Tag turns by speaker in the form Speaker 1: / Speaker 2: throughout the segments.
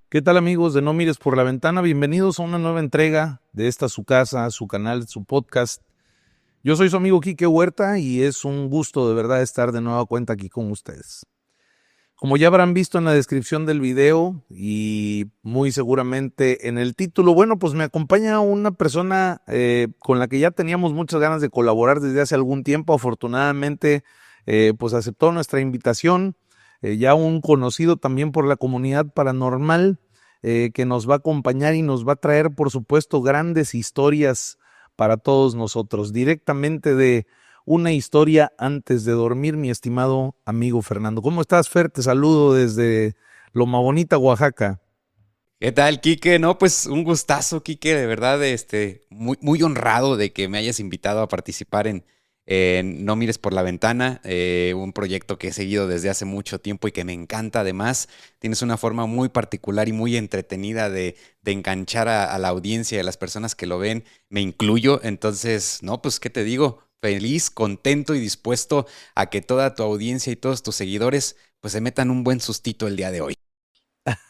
Speaker 1: ¿Qué tal amigos de No Mires por la Ventana? Bienvenidos a una nueva entrega de esta su casa, su canal, su podcast. Yo soy su amigo Quique Huerta y es un gusto de verdad estar de nueva cuenta aquí con ustedes. Como ya habrán visto en la descripción del video y muy seguramente en el título, bueno, pues me acompaña una persona con la que ya teníamos muchas ganas de colaborar desde hace algún tiempo. Afortunadamente, pues aceptó nuestra invitación, ya un conocido también por la comunidad paranormal, que nos va a acompañar y nos va a traer, por supuesto, grandes historias para todos nosotros, directamente de una historia antes de dormir, mi estimado amigo Fernando. ¿Cómo estás, Fer? Te saludo desde Loma Bonita, Oaxaca.
Speaker 2: ¿Qué tal, Quique? No, pues un gustazo, Quique, de verdad, muy honrado de que me hayas invitado a participar en No Mires por la Ventana, un proyecto que he seguido desde hace mucho tiempo y que me encanta además. Tienes una forma muy particular y muy entretenida de enganchar a la audiencia y a las personas que lo ven, me incluyo. Entonces, no, pues, ¿qué te digo? Feliz, contento y dispuesto a que toda tu audiencia y todos tus seguidores pues se metan un buen sustito el día de hoy.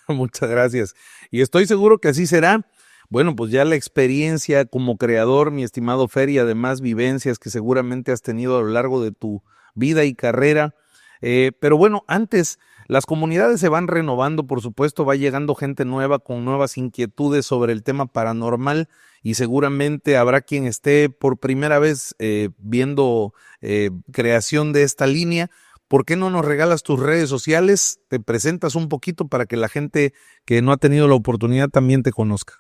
Speaker 1: Muchas gracias. Y estoy seguro que así será. Bueno, pues ya la experiencia como creador, mi estimado Fer, y además vivencias que seguramente has tenido a lo largo de tu vida y carrera. Pero bueno, antes, las comunidades se van renovando, por supuesto, va llegando gente nueva con nuevas inquietudes sobre el tema paranormal y seguramente habrá quien esté por primera vez viendo creación de esta línea. ¿Por qué no nos regalas tus redes sociales? Te presentas un poquito para que la gente que no ha tenido la oportunidad también te conozca.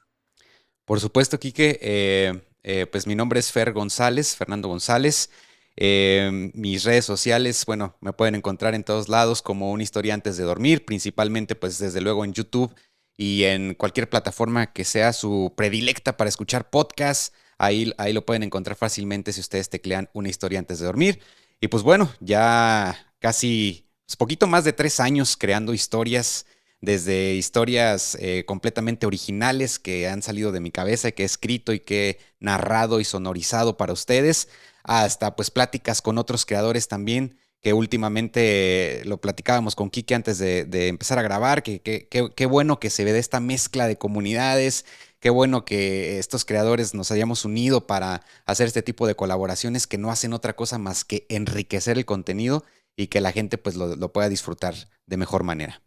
Speaker 2: Por supuesto, Quique, pues mi nombre es Fer González, Fernando González. Mis redes sociales, bueno, me pueden encontrar en todos lados como una historia antes de dormir, principalmente pues desde luego en YouTube y en cualquier plataforma que sea su predilecta para escuchar podcasts. Ahí lo pueden encontrar fácilmente si ustedes teclean una historia antes de dormir. Y pues bueno, ya casi, pues, poquito más de 3 años creando historias desde historias completamente originales que han salido de mi cabeza, que he escrito y que he narrado y sonorizado para ustedes, hasta pues pláticas con otros creadores también, que últimamente lo platicábamos con Kike antes de empezar a grabar, qué bueno que se ve de esta mezcla de comunidades, qué bueno que estos creadores nos hayamos unido para hacer este tipo de colaboraciones que no hacen otra cosa más que enriquecer el contenido y que la gente pues lo pueda disfrutar de mejor manera.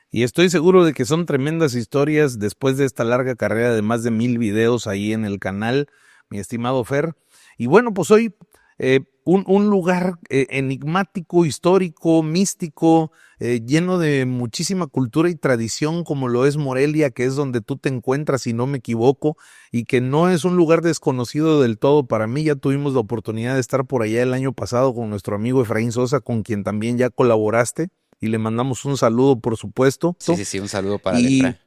Speaker 1: Y estoy seguro de que son tremendas historias después de esta larga carrera de más de 1000 videos ahí en el canal, mi estimado Fer. Y bueno, pues hoy un lugar enigmático, histórico, místico, lleno de muchísima cultura y tradición como lo es Morelia, que es donde tú te encuentras, si no me equivoco, y que no es un lugar desconocido del todo para mí. Ya tuvimos la oportunidad de estar por allá el año pasado con nuestro amigo Efraín Sosa, con quien también ya colaboraste y le mandamos un saludo, por supuesto.
Speaker 2: Sí, sí, sí, un saludo para el
Speaker 1: Y
Speaker 2: Efra.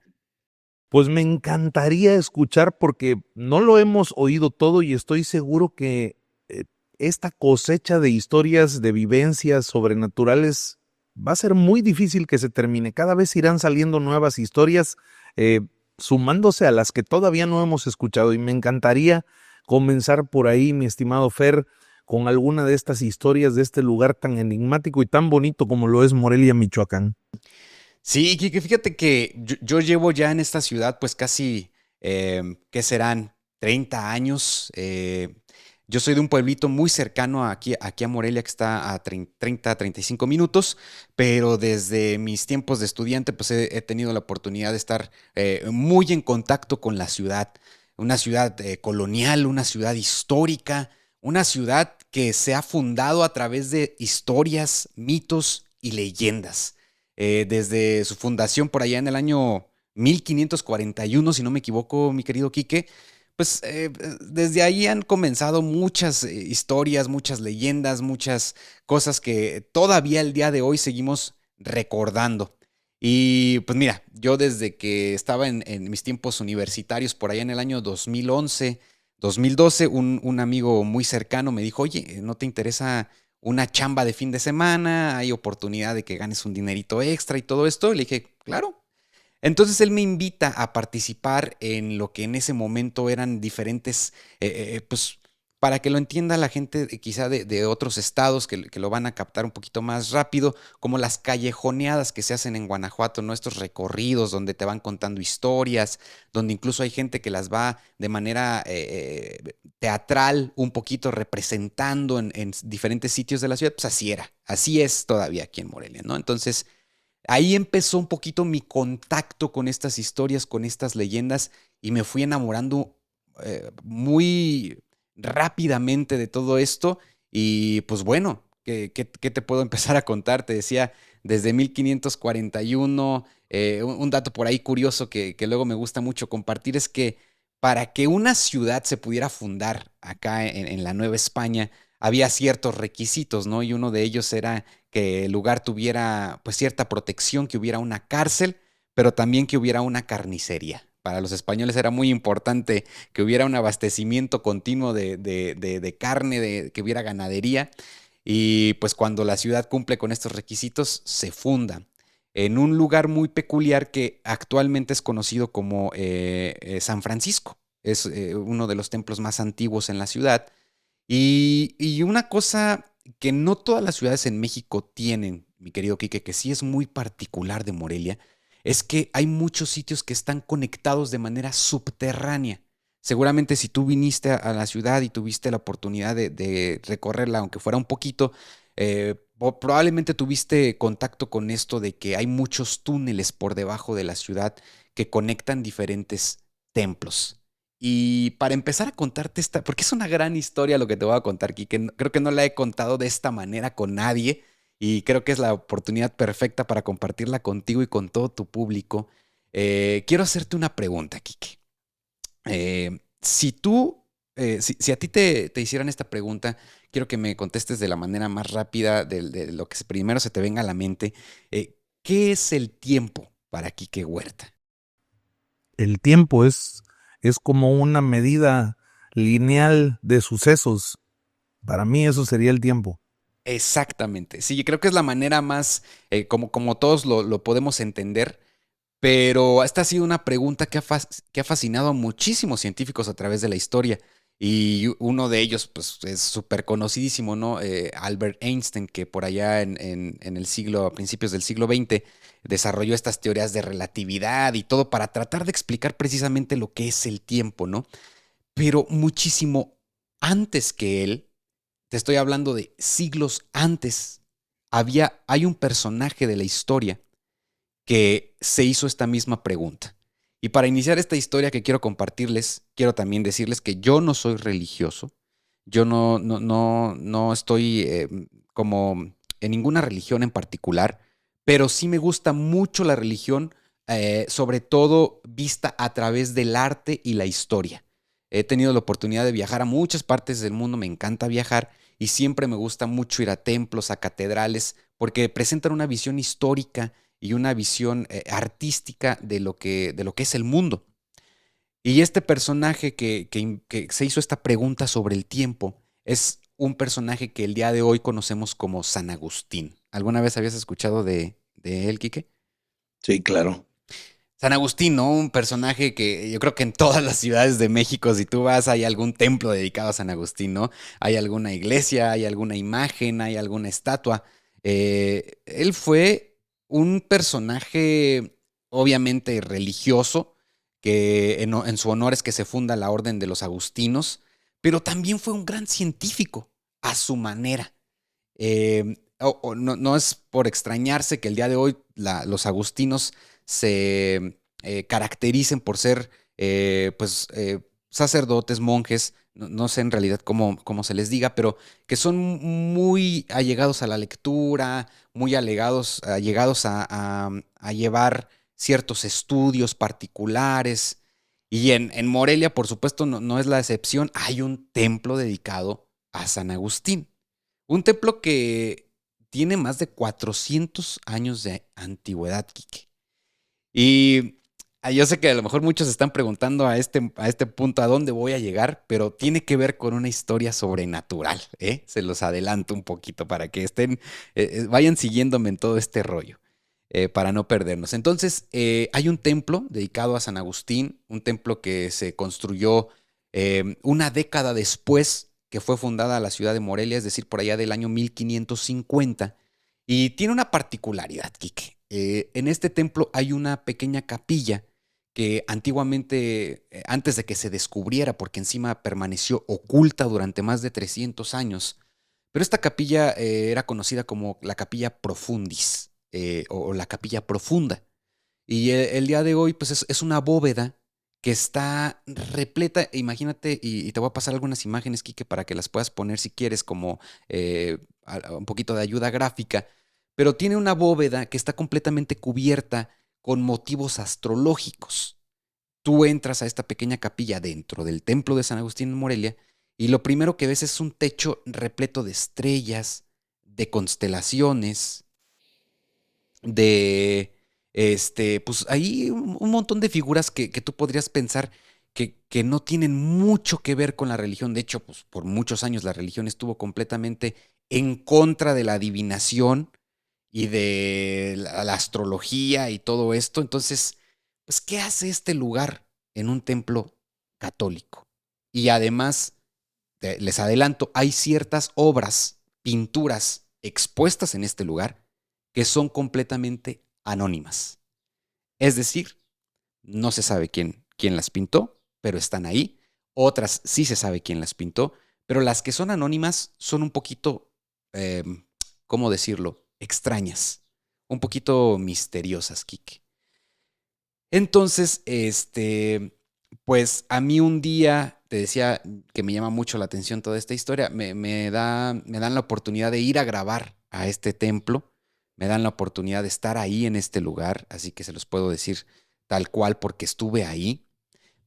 Speaker 1: pues me encantaría escuchar porque no lo hemos oído todo y estoy seguro que eh, esta cosecha de historias, de vivencias sobrenaturales, va a ser muy difícil que se termine. Cada vez irán saliendo nuevas historias, eh, sumándose a las que todavía no hemos escuchado. Y me encantaría comenzar por ahí, mi estimado Fer, con alguna de estas historias de este lugar tan enigmático y tan bonito como lo es Morelia, Michoacán.
Speaker 2: Sí, Kike, fíjate que yo llevo ya en esta ciudad pues casi, ¿qué serán? 30 años. Yo soy de un pueblito muy cercano aquí a Morelia, que está a 35 minutos, pero desde mis tiempos de estudiante pues he tenido la oportunidad de estar muy en contacto con la ciudad. Una ciudad colonial, una ciudad histórica, una ciudad que se ha fundado a través de historias, mitos y leyendas desde su fundación por allá en el año 1541, si no me equivoco, mi querido Quique, pues desde ahí han comenzado muchas historias, muchas leyendas, muchas cosas que todavía el día de hoy seguimos recordando. Y pues mira, yo desde que estaba en mis tiempos universitarios, por allá en el año 2011, 2012, un amigo muy cercano me dijo, oye, ¿no te interesa una chamba de fin de semana? Hay oportunidad de que ganes un dinerito extra y todo esto. Y le dije, claro. Entonces él me invita a participar en lo que en ese momento eran diferentes, pues, para que lo entienda la gente quizá de otros estados que lo van a captar un poquito más rápido, como las callejoneadas que se hacen en Guanajuato, ¿no? Estos recorridos donde te van contando historias, donde incluso hay gente que las va de manera teatral, un poquito representando en diferentes sitios de la ciudad. Pues así era, así es todavía aquí en Morelia, ¿no? Entonces, ahí empezó un poquito mi contacto con estas historias, con estas leyendas, y me fui enamorando muy rápidamente de todo esto. Y pues bueno, ¿qué te puedo empezar a contar? Te decía, desde 1541, un dato por ahí curioso que luego me gusta mucho compartir es que para que una ciudad se pudiera fundar acá en la Nueva España, había ciertos requisitos, ¿no? Y uno de ellos era que el lugar tuviera pues cierta protección, que hubiera una cárcel, pero también que hubiera una carnicería. Para los españoles era muy importante que hubiera un abastecimiento continuo de carne, que hubiera ganadería. Y pues cuando la ciudad cumple con estos requisitos, se funda en un lugar muy peculiar que actualmente es conocido como San Francisco. Es uno de los templos más antiguos en la ciudad. Y una cosa que no todas las ciudades en México tienen, mi querido Quique, que sí es muy particular de Morelia, es que hay muchos sitios que están conectados de manera subterránea. Seguramente si tú viniste a la ciudad y tuviste la oportunidad de recorrerla, aunque fuera un poquito, probablemente tuviste contacto con esto de que hay muchos túneles por debajo de la ciudad que conectan diferentes templos. Y para empezar a contarte esta, porque es una gran historia lo que te voy a contar aquí, que creo que no la he contado de esta manera con nadie y creo que es la oportunidad perfecta para compartirla contigo y con todo tu público. Quiero hacerte una pregunta, Kike. Si a ti te hicieran esta pregunta, quiero que me contestes de la manera más rápida de lo que primero se te venga a la mente. ¿Qué es el tiempo para Quique Huerta?
Speaker 1: El tiempo es como una medida lineal de sucesos. Para mí eso sería el tiempo.
Speaker 2: Exactamente. Sí, creo que es la manera más, como todos lo podemos entender, pero esta ha sido una pregunta que ha fascinado a muchísimos científicos a través de la historia. Y uno de ellos, pues, es súper conocidísimo, ¿no? Albert Einstein, que por allá en el siglo, a principios del siglo XX, desarrolló estas teorías de relatividad y todo para tratar de explicar precisamente lo que es el tiempo, ¿no? Pero muchísimo antes que él, te estoy hablando de siglos antes, hay un personaje de la historia que se hizo esta misma pregunta. Y para iniciar esta historia que quiero compartirles, quiero también decirles que yo no soy religioso, yo no estoy como en ninguna religión en particular, pero sí me gusta mucho la religión, sobre todo vista a través del arte y la historia. He tenido la oportunidad de viajar a muchas partes del mundo, me encanta viajar y siempre me gusta mucho ir a templos, a catedrales, porque presentan una visión histórica y una visión artística de lo que es el mundo. Y este personaje que se hizo esta pregunta sobre el tiempo es un personaje que el día de hoy conocemos como San Agustín. ¿Alguna vez habías escuchado de él, Quique?
Speaker 1: Sí, claro.
Speaker 2: San Agustín, ¿no? Un personaje que yo creo que en todas las ciudades de México, si tú vas, hay algún templo dedicado a San Agustín, ¿no? Hay alguna iglesia, hay alguna imagen, hay alguna estatua. Él fue un personaje obviamente religioso, que en su honor es que se funda la Orden de los Agustinos, pero también fue un gran científico a su manera. No es por extrañarse que el día de hoy los agustinos se caractericen por ser sacerdotes, monjes, no sé en realidad cómo se les diga, pero que son muy allegados a la lectura, muy allegados a llevar ciertos estudios particulares. Y en Morelia, por supuesto, no es la excepción. Hay un templo dedicado a San Agustín. Un templo que tiene más de 400 años de antigüedad, Quique. Y yo sé que a lo mejor muchos se están preguntando a este punto a dónde voy a llegar, pero tiene que ver con una historia sobrenatural, ¿eh? Se los adelanto un poquito para que vayan siguiéndome en todo este rollo, para no perdernos. Entonces, hay un templo dedicado a San Agustín, un templo que se construyó una década después que fue fundada la ciudad de Morelia, es decir, por allá del año 1550, y tiene una particularidad, Quique. En este templo hay una pequeña capilla que antiguamente, antes de que se descubriera, porque encima permaneció oculta durante más de 300 años, pero esta capilla era conocida como la Capilla Profundis, o la Capilla Profunda. Y el día de hoy, pues es una bóveda que está repleta, imagínate, y te voy a pasar algunas imágenes, Quique, para que las puedas poner si quieres como un poquito de ayuda gráfica, pero tiene una bóveda que está completamente cubierta con motivos astrológicos. Tú entras a esta pequeña capilla dentro del templo de San Agustín en Morelia y lo primero que ves es un techo repleto de estrellas, de constelaciones, de, pues ahí un montón de figuras que tú podrías pensar que no tienen mucho que ver con la religión. De hecho, pues por muchos años la religión estuvo completamente en contra de la adivinación y de la astrología y todo esto. Entonces, pues, ¿qué hace este lugar en un templo católico? Y además, les adelanto, hay ciertas obras, pinturas expuestas en este lugar que son completamente anónimas. Es decir, no se sabe quién las pintó, pero están ahí. Otras sí se sabe quién las pintó, pero las que son anónimas son un poquito, eh, ¿cómo decirlo? Extrañas, un poquito misteriosas, Kike. Entonces, pues a mí un día, te decía que me llama mucho la atención toda esta historia, me dan la oportunidad de ir a grabar a este templo, me dan la oportunidad de estar ahí en este lugar, así que se los puedo decir tal cual porque estuve ahí,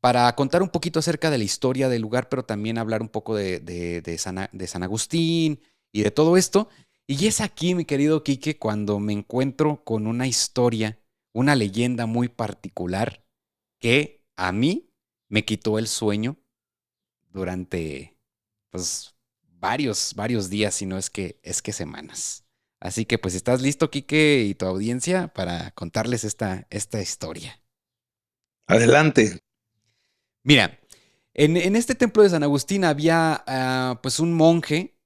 Speaker 2: para contar un poquito acerca de la historia del lugar, pero también hablar un poco de San Agustín y de todo esto. Y es aquí, mi querido Quique, cuando me encuentro con una historia, una leyenda muy particular que a mí me quitó el sueño durante pues varios días, si no es que semanas. Así que pues estás listo, Quique, y tu audiencia para contarles esta historia.
Speaker 1: Adelante.
Speaker 2: Mira, en este templo de San Agustín había pues un monje,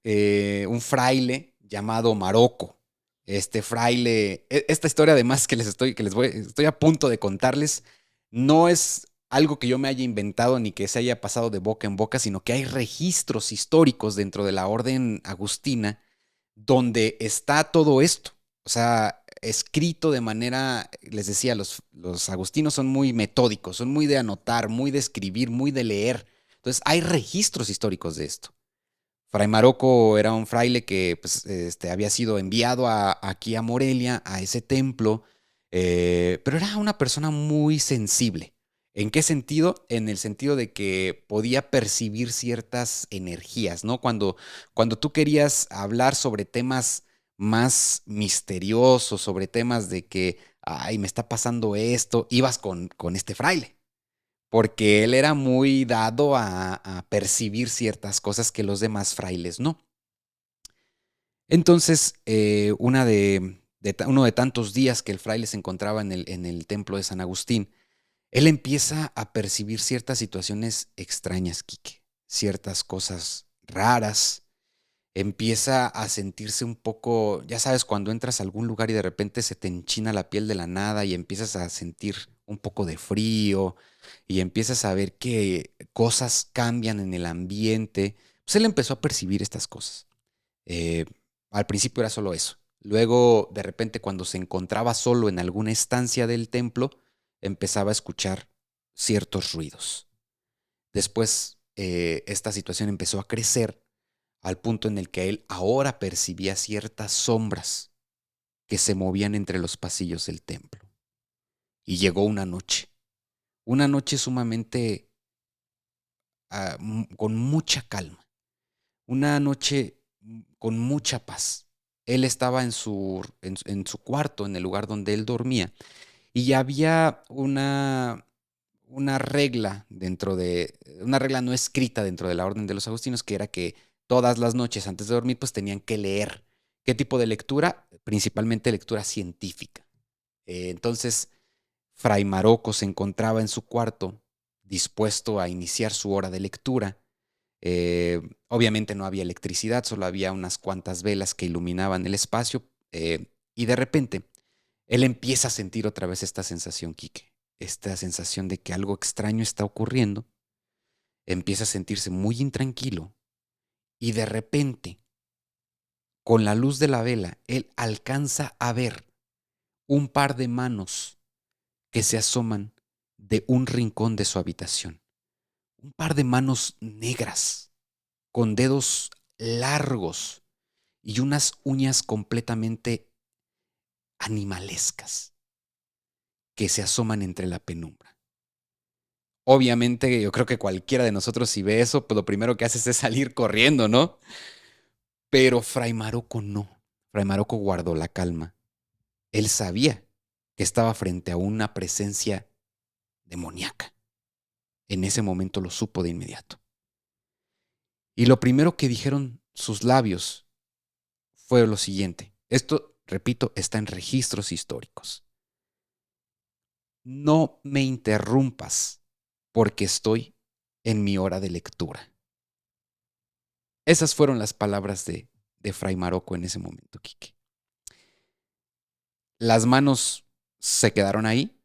Speaker 2: un fraile llamado Maroco. Este fraile, esta historia además estoy a punto de contarles, no es algo que yo me haya inventado ni que se haya pasado de boca en boca, sino que hay registros históricos dentro de la orden agustina donde está todo esto. O sea, escrito de manera, les decía, los agustinos son muy metódicos, son muy de anotar, muy de escribir, muy de leer. Entonces, hay registros históricos de esto. Fray Maroco era un fraile que pues, había sido enviado aquí a Morelia, a ese templo, pero era una persona muy sensible. ¿En qué sentido? En el sentido de que podía percibir ciertas energías, ¿no? Cuando tú querías hablar sobre temas más misteriosos, sobre temas de que, ay, me está pasando esto, ibas con este fraile porque él era muy dado a percibir ciertas cosas que los demás frailes no. Entonces, uno de tantos días que el fraile se encontraba en el templo de San Agustín, él empieza a percibir ciertas situaciones extrañas, Quique, ciertas cosas raras, empieza a sentirse un poco, ya sabes, cuando entras a algún lugar y de repente se te enchina la piel de la nada y empiezas a sentir un poco de frío y empiezas a ver que cosas cambian en el ambiente, pues él empezó a percibir estas cosas. Eh, Al principio era solo eso. Luego, de repente, cuando se encontraba solo en alguna estancia del templo, empezaba a escuchar ciertos ruidos. Después, esta situación empezó a crecer al punto en el que él ahora percibía ciertas sombras que se movían entre los pasillos del templo. Y llegó una noche sumamente con mucha calma, una noche con mucha paz. Él estaba en su cuarto, en el lugar donde él dormía, y había una regla una regla no escrita dentro de la orden de los agustinos, que era que todas las noches antes de dormir, pues tenían que leer. ¿Qué tipo de lectura? Principalmente lectura científica. Entonces, Fray Maroco se encontraba en su cuarto, dispuesto a iniciar su hora de lectura, Obviamente no había electricidad, solo había unas cuantas velas que iluminaban el espacio. Y de repente, él empieza a sentir otra vez esta sensación, Quique. Esta sensación de que algo extraño está ocurriendo. Empieza a sentirse muy intranquilo. Y de repente, con la luz de la vela, él alcanza a ver un par de manos que se asoman de un rincón de su habitación. Un par de manos negras, con dedos largos y unas uñas completamente animalescas que se asoman entre la penumbra. Obviamente, yo creo que cualquiera de nosotros si ve eso, pues lo primero que haces es salir corriendo, ¿no? Pero Fray Maroco no. Fray Maroco guardó la calma. Él sabía que estaba frente a una presencia demoníaca. En ese momento lo supo de inmediato. Y lo primero que dijeron sus labios fue lo siguiente. Esto, repito, está en registros históricos. No me interrumpas porque estoy en mi hora de lectura. Esas fueron las palabras de Fray Maroco en ese momento, Quique. Las manos se quedaron ahí,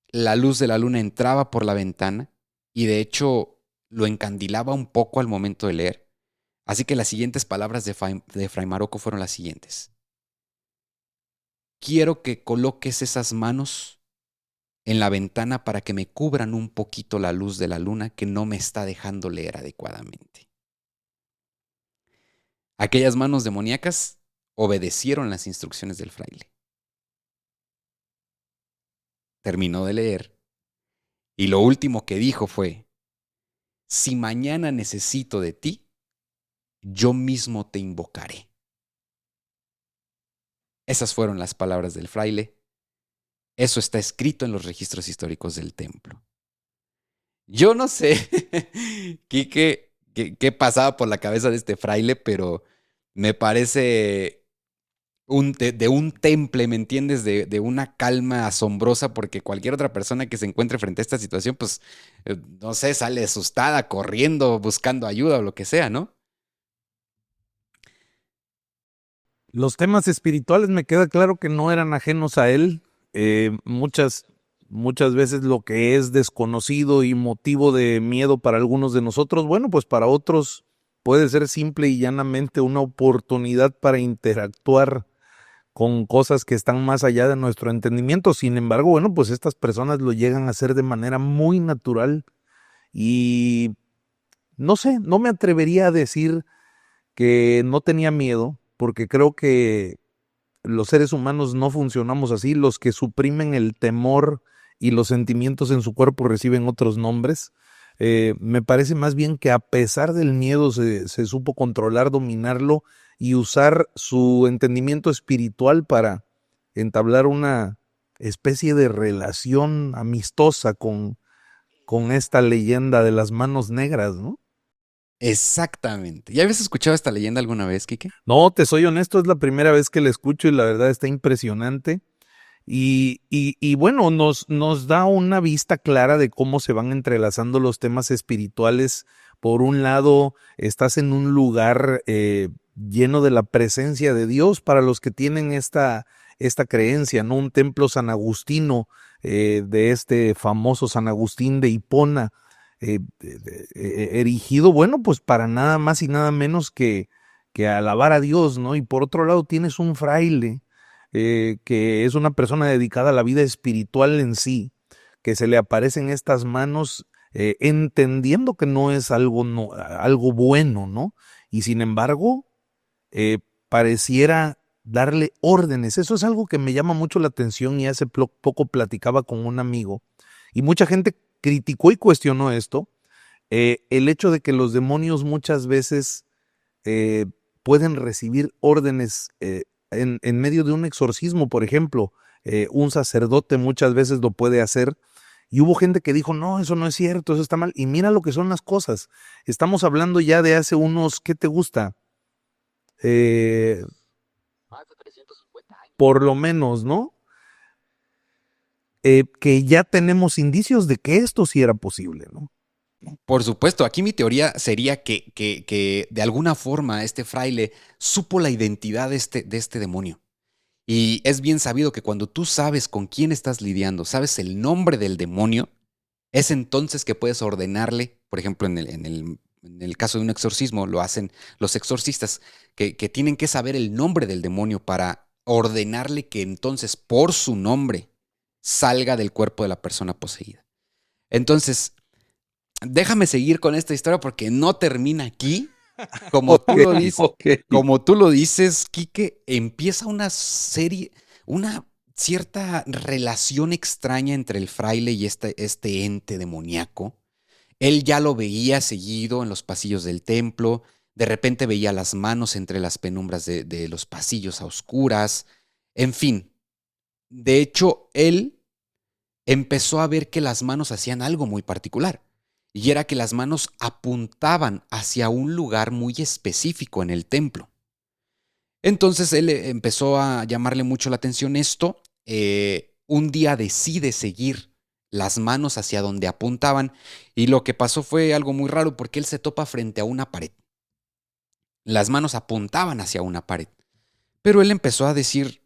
Speaker 2: la luz de la luna entraba por la ventana y de hecho lo encandilaba un poco al momento de leer. Así que las siguientes palabras de Fray Maroco fueron las siguientes. Quiero que coloques esas manos en la ventana para que me cubran un poquito la luz de la luna que no me está dejando leer adecuadamente. Aquellas manos demoníacas obedecieron las instrucciones del fraile. Terminó de leer y lo último que dijo fue, si mañana necesito de ti, yo mismo te invocaré. Esas fueron las palabras del fraile. Eso está escrito en los registros históricos del templo. Yo no sé, Quique, qué pasaba por la cabeza de este fraile, pero me parece de un temple, ¿me entiendes? De una calma asombrosa, porque cualquier otra persona que se encuentre frente a esta situación, pues, no sé, sale asustada, corriendo, buscando ayuda o lo que sea, ¿no?
Speaker 1: Los temas espirituales me queda claro que no eran ajenos a él. Muchas veces lo que es desconocido y motivo de miedo para algunos de nosotros, bueno, pues para otros puede ser simple y llanamente una oportunidad para interactuar con cosas que están más allá de nuestro entendimiento. Sin embargo, bueno, pues estas personas lo llegan a hacer de manera muy natural y no sé, no me atrevería a decir que no tenía miedo, porque creo que los seres humanos no funcionamos así. Los que suprimen el temor y los sentimientos en su cuerpo reciben otros nombres. Me parece más bien que a pesar del miedo se supo controlar, dominarlo y usar su entendimiento espiritual para entablar una especie de relación amistosa con esta leyenda de las manos negras, ¿no?
Speaker 2: Exactamente. ¿Ya habías escuchado esta leyenda alguna vez, Quique?
Speaker 1: No, te soy honesto, es la primera vez que la escucho y la verdad está impresionante. Y bueno, nos da una vista clara de cómo se van entrelazando los temas espirituales. Por un lado, estás en un lugar lleno de la presencia de Dios para los que tienen esta creencia, ¿no? Un templo San Agustino, de este famoso San Agustín de Hipona, erigido, bueno, pues para nada más y nada menos que alabar a Dios, ¿no? Y por otro lado tienes un fraile que es una persona dedicada a la vida espiritual en sí, que se le aparecen estas manos entendiendo que no es algo, algo bueno, ¿no? Y sin embargo, pareciera darle órdenes. Eso es algo que me llama mucho la atención y hace poco platicaba con un amigo y mucha gente criticó y cuestionó esto, el hecho de que los demonios muchas veces eh, pueden recibir órdenes en medio de un exorcismo, por ejemplo. Un sacerdote muchas veces lo puede hacer. Y hubo gente que dijo, no, eso no es cierto, eso está mal. Y mira lo que son las cosas. Estamos hablando ya de hace unos, ¿qué te gusta? Eh, por lo menos, ¿no? Que ya tenemos indicios de que esto sí era posible, ¿no?
Speaker 2: Por supuesto, aquí mi teoría sería que de alguna forma este fraile supo la identidad de este demonio. Y es bien sabido que cuando tú sabes con quién estás lidiando, sabes el nombre del demonio, es entonces que puedes ordenarle, por ejemplo, en el caso de un exorcismo, lo hacen los exorcistas, que tienen que saber el nombre del demonio para ordenarle que entonces por su nombre salga del cuerpo de la persona poseída. Entonces, déjame seguir con esta historia porque no termina aquí. Como
Speaker 1: Ok,
Speaker 2: tú lo dices,
Speaker 1: ok.
Speaker 2: como tú lo dices, Quique, empieza una serie, una cierta relación extraña entre el fraile y este ente demoníaco. Él ya lo veía seguido en los pasillos del templo, de repente veía las manos entre las penumbras de los pasillos a oscuras, en fin. De hecho, él empezó a ver que las manos hacían algo muy particular, y era que las manos apuntaban hacia un lugar muy específico en el templo. Entonces él empezó a llamarle mucho la atención esto. Un día decide seguir las manos hacia donde apuntaban, y lo que pasó fue algo muy raro porque él se topa frente a una pared. Las manos apuntaban hacia una pared, pero él empezó a decir,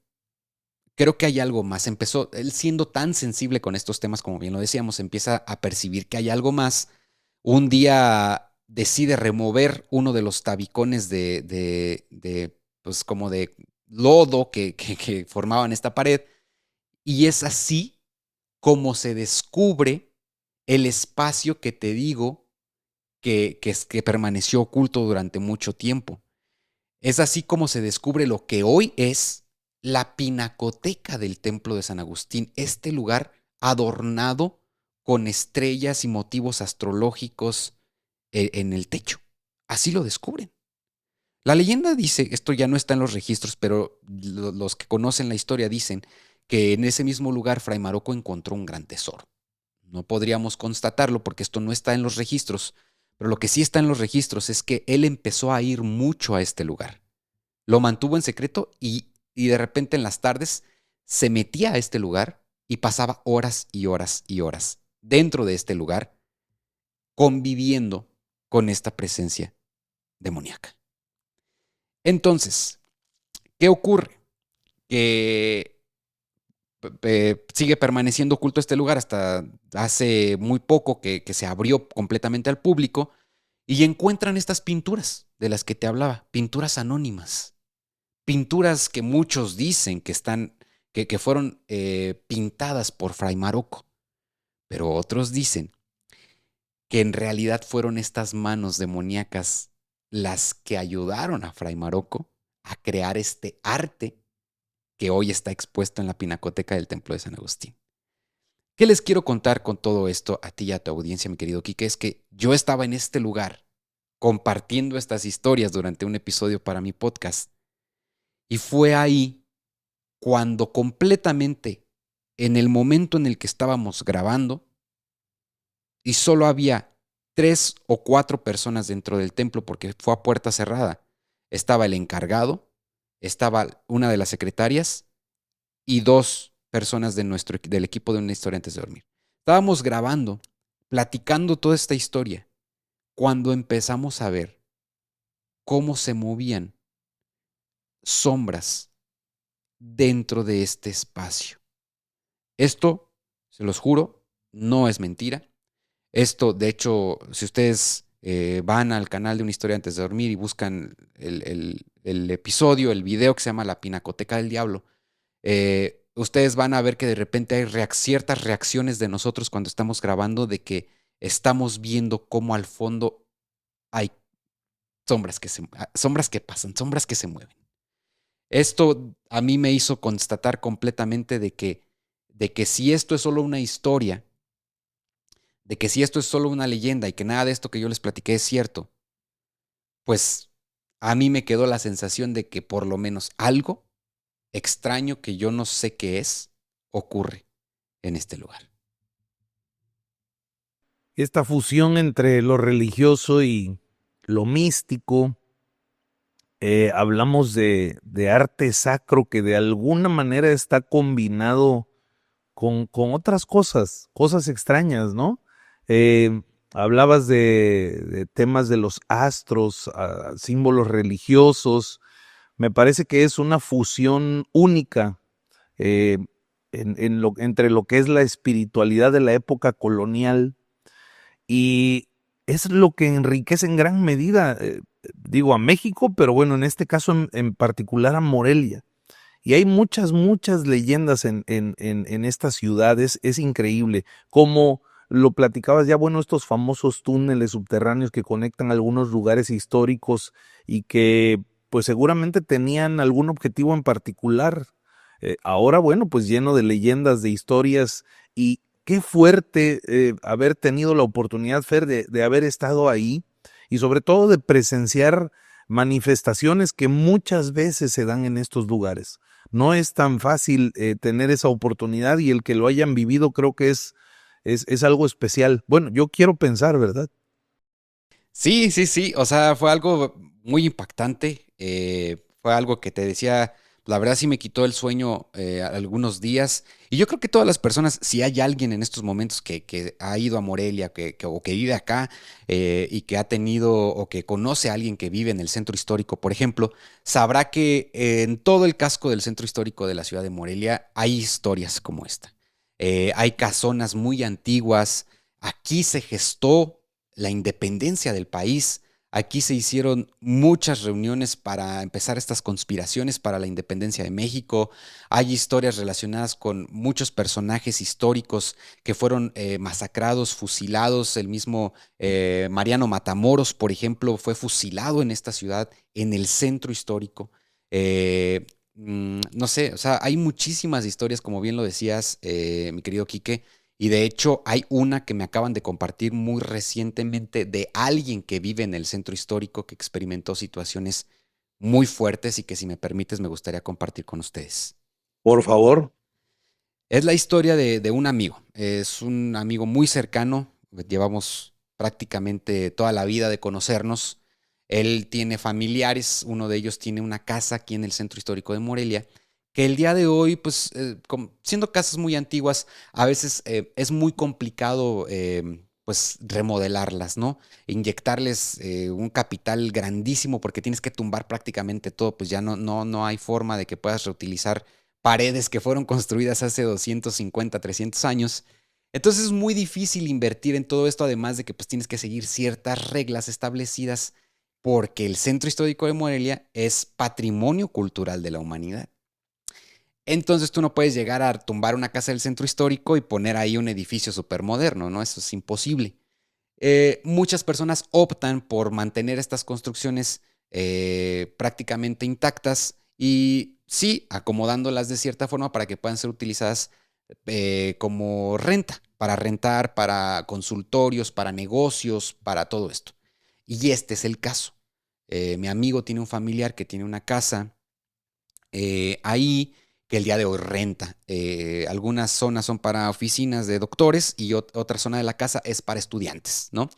Speaker 2: creo que hay algo más. Empezó, él siendo tan sensible con estos temas, como bien lo decíamos, empieza a percibir que hay algo más. Un día decide remover uno de los tabicones pues como de lodo que formaban esta pared, y es así como se descubre el espacio que te digo que permaneció oculto durante mucho tiempo. Es así como se descubre lo que hoy es la pinacoteca del Templo de San Agustín, este lugar adornado con estrellas y motivos astrológicos en el techo. Así lo descubren. La leyenda dice, esto ya no está en los registros, pero los que conocen la historia dicen que en ese mismo lugar Fray Maroco encontró un gran tesoro. No podríamos constatarlo porque esto no está en los registros, pero lo que sí está en los registros es que él empezó a ir mucho a este lugar. Lo mantuvo en secreto y de repente en las tardes se metía a este lugar y pasaba horas y horas y horas dentro de este lugar conviviendo con esta presencia demoníaca. Entonces, ¿qué ocurre? Que sigue permaneciendo oculto este lugar hasta hace muy poco que se abrió completamente al público, y encuentran estas pinturas de las que te hablaba, pinturas anónimas, pinturas que muchos dicen que fueron pintadas por Fray Maroco, pero otros dicen que en realidad fueron estas manos demoníacas las que ayudaron a Fray Maroco a crear este arte que hoy está expuesto en la pinacoteca del Templo de San Agustín. ¿Qué les quiero contar con todo esto a ti y a tu audiencia, mi querido Quique? Es que yo estaba en este lugar compartiendo estas historias durante un episodio para mi podcast, y fue ahí cuando completamente, en el momento en el que estábamos grabando, y solo había 3 o 4 personas dentro del templo porque fue a puerta cerrada. Estaba el encargado, estaba una de las secretarias y 2 personas del equipo de Una Historia Antes de Dormir. Estábamos grabando, platicando toda esta historia, cuando empezamos a ver cómo se movían sombras dentro de este espacio. Esto, se los juro, no es mentira. Esto, de hecho, si ustedes van al canal de Una Historia Antes de Dormir y buscan el episodio, el video que se llama La Pinacoteca del Diablo, ustedes van a ver que de repente hay ciertas reacciones de nosotros cuando estamos grabando, de que estamos viendo cómo al fondo hay sombras que pasan, sombras que se mueven. Esto a mí me hizo constatar completamente de que si esto es solo una historia, de que si esto es solo una leyenda y que nada de esto que yo les platiqué es cierto, pues a mí me quedó la sensación de que por lo menos algo extraño que yo no sé qué es ocurre en este lugar.
Speaker 1: Esta fusión entre lo religioso y lo místico, hablamos de arte sacro que de alguna manera está combinado con otras cosas, cosas extrañas, ¿no? Hablabas de temas de los astros, símbolos religiosos. Me parece que es una fusión única eh, entre lo que es la espiritualidad de la época colonial y es lo que enriquece en gran medida, digo, a México, pero bueno, en este caso en particular a Morelia. Y hay muchas, muchas leyendas en estas ciudades. Es increíble. Como lo platicabas ya, bueno, estos famosos túneles subterráneos que conectan algunos lugares históricos y que pues seguramente tenían algún objetivo en particular. Ahora, bueno, pues lleno de leyendas, de historias y qué fuerte haber tenido la oportunidad, Fer, de haber estado ahí y sobre todo de presenciar manifestaciones que muchas veces se dan en estos lugares. No es tan fácil tener esa oportunidad y el que lo hayan vivido creo que es algo especial. Bueno, yo quiero pensar, ¿verdad?
Speaker 2: Sí, sí, sí, o sea, fue algo muy impactante, fue algo que te decía, la verdad sí me quitó el sueño algunos días, y yo creo que todas las personas, si hay alguien en estos momentos que ha ido a Morelia o que vive acá y que ha tenido o que conoce a alguien que vive en el centro histórico, por ejemplo, sabrá que en todo el casco del centro histórico de la ciudad de Morelia hay historias como esta. Hay casonas muy antiguas, aquí se gestó la independencia del país. Aquí se hicieron muchas reuniones para empezar estas conspiraciones para la independencia de México. Hay historias relacionadas con muchos personajes históricos que fueron masacrados, fusilados. El mismo Mariano Matamoros, por ejemplo, fue fusilado en esta ciudad, en el centro histórico. No sé, o sea, hay muchísimas historias, como bien lo decías, mi querido Quique, y de hecho hay una que me acaban de compartir muy recientemente de alguien que vive en el centro histórico que experimentó situaciones muy fuertes y que si me permites me gustaría compartir con ustedes.
Speaker 1: Por favor.
Speaker 2: Es la historia de un amigo, es un amigo muy cercano, llevamos prácticamente toda la vida de conocernos. Él tiene familiares, uno de ellos tiene una casa aquí en el centro histórico de Morelia, que el día de hoy, pues siendo casas muy antiguas, a veces es muy complicado pues remodelarlas, ¿no? Inyectarles un capital grandísimo porque tienes que tumbar prácticamente todo, pues ya no hay forma de que puedas reutilizar paredes que fueron construidas hace 250, 300 años. Entonces es muy difícil invertir en todo esto, además de que pues tienes que seguir ciertas reglas establecidas porque el centro histórico de Morelia es patrimonio cultural de la humanidad. Entonces tú no puedes llegar a tumbar una casa del centro histórico y poner ahí un edificio supermoderno, ¿no? Eso es imposible. Muchas personas optan por mantener estas construcciones prácticamente intactas y sí, acomodándolas de cierta forma para que puedan ser utilizadas como renta, para rentar, para consultorios, para negocios, para todo esto. Y este es el caso. Mi amigo tiene un familiar que tiene una casa ahí que el día de hoy renta. Algunas zonas son para oficinas de doctores y otra zona de la casa es para estudiantes, ¿no?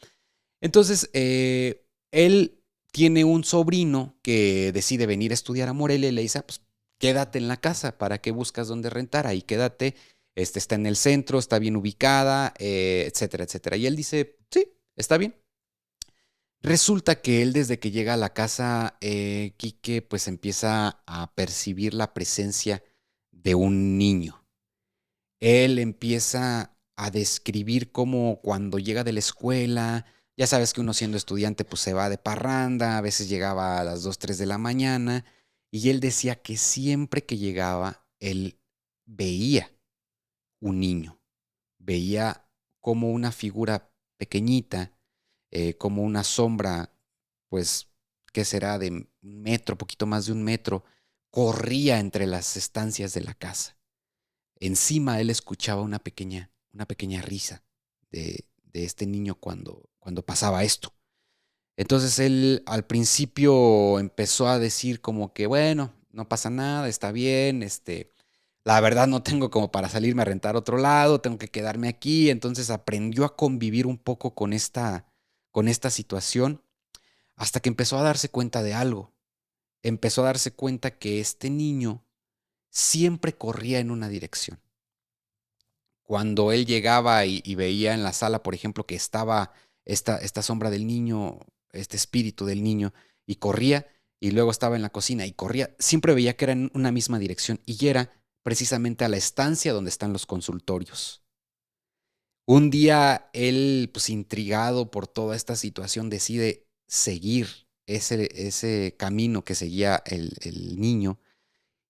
Speaker 2: Entonces, él tiene un sobrino que decide venir a estudiar a Morelia y le dice, "Ah, pues quédate en la casa, ¿para qué buscas dónde rentar? Ahí quédate, está en el centro, está bien ubicada, etcétera, etcétera". Y él dice, sí, está bien. Resulta que él desde que llega a la casa, Quique, pues empieza a percibir la presencia de un niño. Él empieza a describir cómo cuando llega de la escuela, ya sabes que uno siendo estudiante pues se va de parranda, a veces llegaba a las 2 3 de la mañana, y él decía que siempre que llegaba, él veía un niño, veía como una figura pequeñita, como una sombra, pues, ¿qué será? De un metro, poquito más de un metro, corría entre las estancias de la casa. Encima él escuchaba una pequeña risa de este niño cuando pasaba esto. Entonces él al principio empezó a decir como que, bueno, no pasa nada, está bien, la verdad no tengo como para salirme a rentar otro lado, tengo que quedarme aquí. Entonces aprendió a convivir un poco con esta situación hasta que empezó a darse cuenta de algo. Empezó a darse cuenta que este niño siempre corría en una dirección. Cuando él llegaba y veía en la sala, por ejemplo, que estaba esta sombra del niño, este espíritu del niño, y corría, y luego estaba en la cocina y corría. Siempre veía que era en una misma dirección y era precisamente a la estancia donde están los consultorios. Un día él, pues intrigado por toda esta situación, decide seguir ese camino que seguía el niño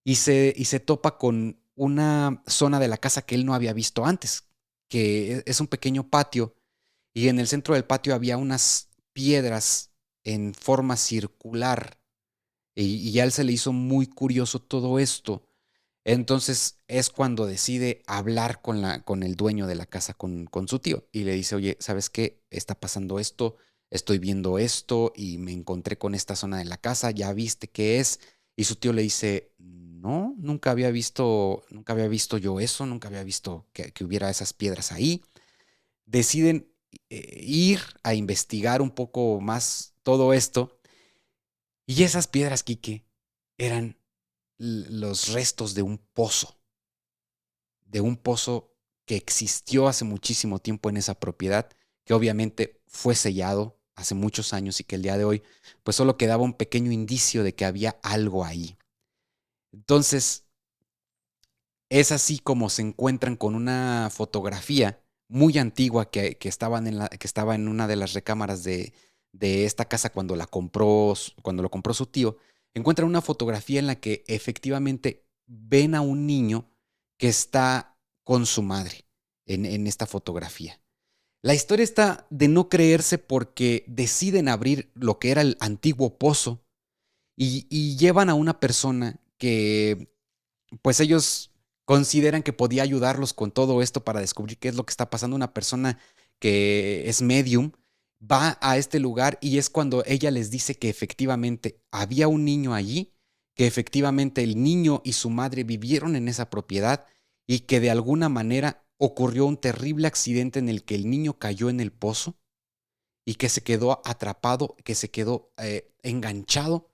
Speaker 2: y se topa con una zona de la casa que él no había visto antes, que es un pequeño patio y en el centro del patio había unas piedras en forma circular y a él se le hizo muy curioso todo esto. Entonces es cuando decide hablar con el dueño de la casa, con su tío, y le dice, oye, ¿sabes qué? Está pasando esto, estoy viendo esto y me encontré con esta zona de la casa, ¿ya viste qué es? Y su tío le dice, no, nunca había visto yo eso, nunca había visto que hubiera esas piedras ahí. Deciden ir a investigar un poco más todo esto, y esas piedras, Quique, eran los restos de un pozo que existió hace muchísimo tiempo en esa propiedad, que obviamente fue sellado hace muchos años y que el día de hoy pues solo quedaba un pequeño indicio de que había algo ahí. Entonces, es así como se encuentran con una fotografía muy antigua que estaba en una de las recámaras de esta casa cuando lo compró su tío. Encuentran una fotografía en la que efectivamente ven a un niño que está con su madre en esta fotografía. La historia está de no creerse porque deciden abrir lo que era el antiguo pozo y llevan a una persona que pues ellos consideran que podía ayudarlos con todo esto para descubrir qué es lo que está pasando. Una persona que es medium va a este lugar y es cuando ella les dice que efectivamente había un niño allí, que efectivamente el niño y su madre vivieron en esa propiedad y que de alguna manera ocurrió un terrible accidente en el que el niño cayó en el pozo y que se quedó atrapado, que se quedó enganchado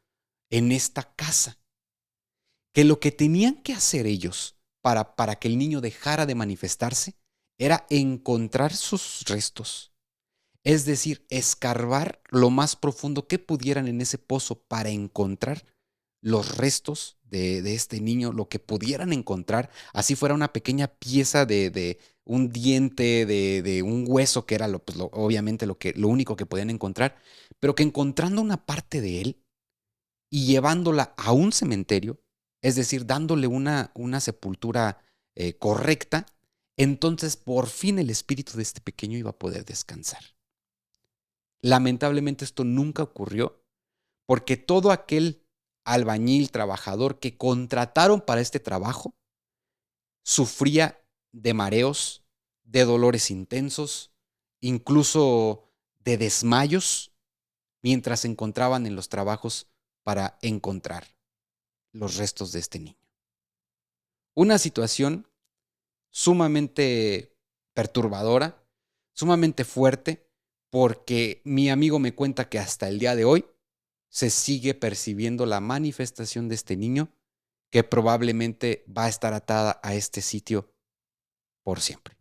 Speaker 2: en esta casa, que lo que tenían que hacer ellos para que el niño dejara de manifestarse era encontrar sus restos, es decir, escarbar lo más profundo que pudieran en ese pozo para encontrar los restos de este niño, lo que pudieran encontrar, así fuera una pequeña pieza de un diente, de un hueso, que era obviamente lo único que podían encontrar, pero que encontrando una parte de él y llevándola a un cementerio, es decir, dándole una sepultura correcta, entonces por fin el espíritu de este pequeño iba a poder descansar. Lamentablemente esto nunca ocurrió porque todo aquel albañil, trabajador que contrataron para este trabajo, sufría de mareos, de dolores intensos, incluso de desmayos, mientras se encontraban en los trabajos para encontrar los restos de este niño. Una situación sumamente perturbadora, sumamente fuerte, porque mi amigo me cuenta que hasta el día de hoy se sigue percibiendo la manifestación de este niño que probablemente va a estar atada a este sitio por siempre.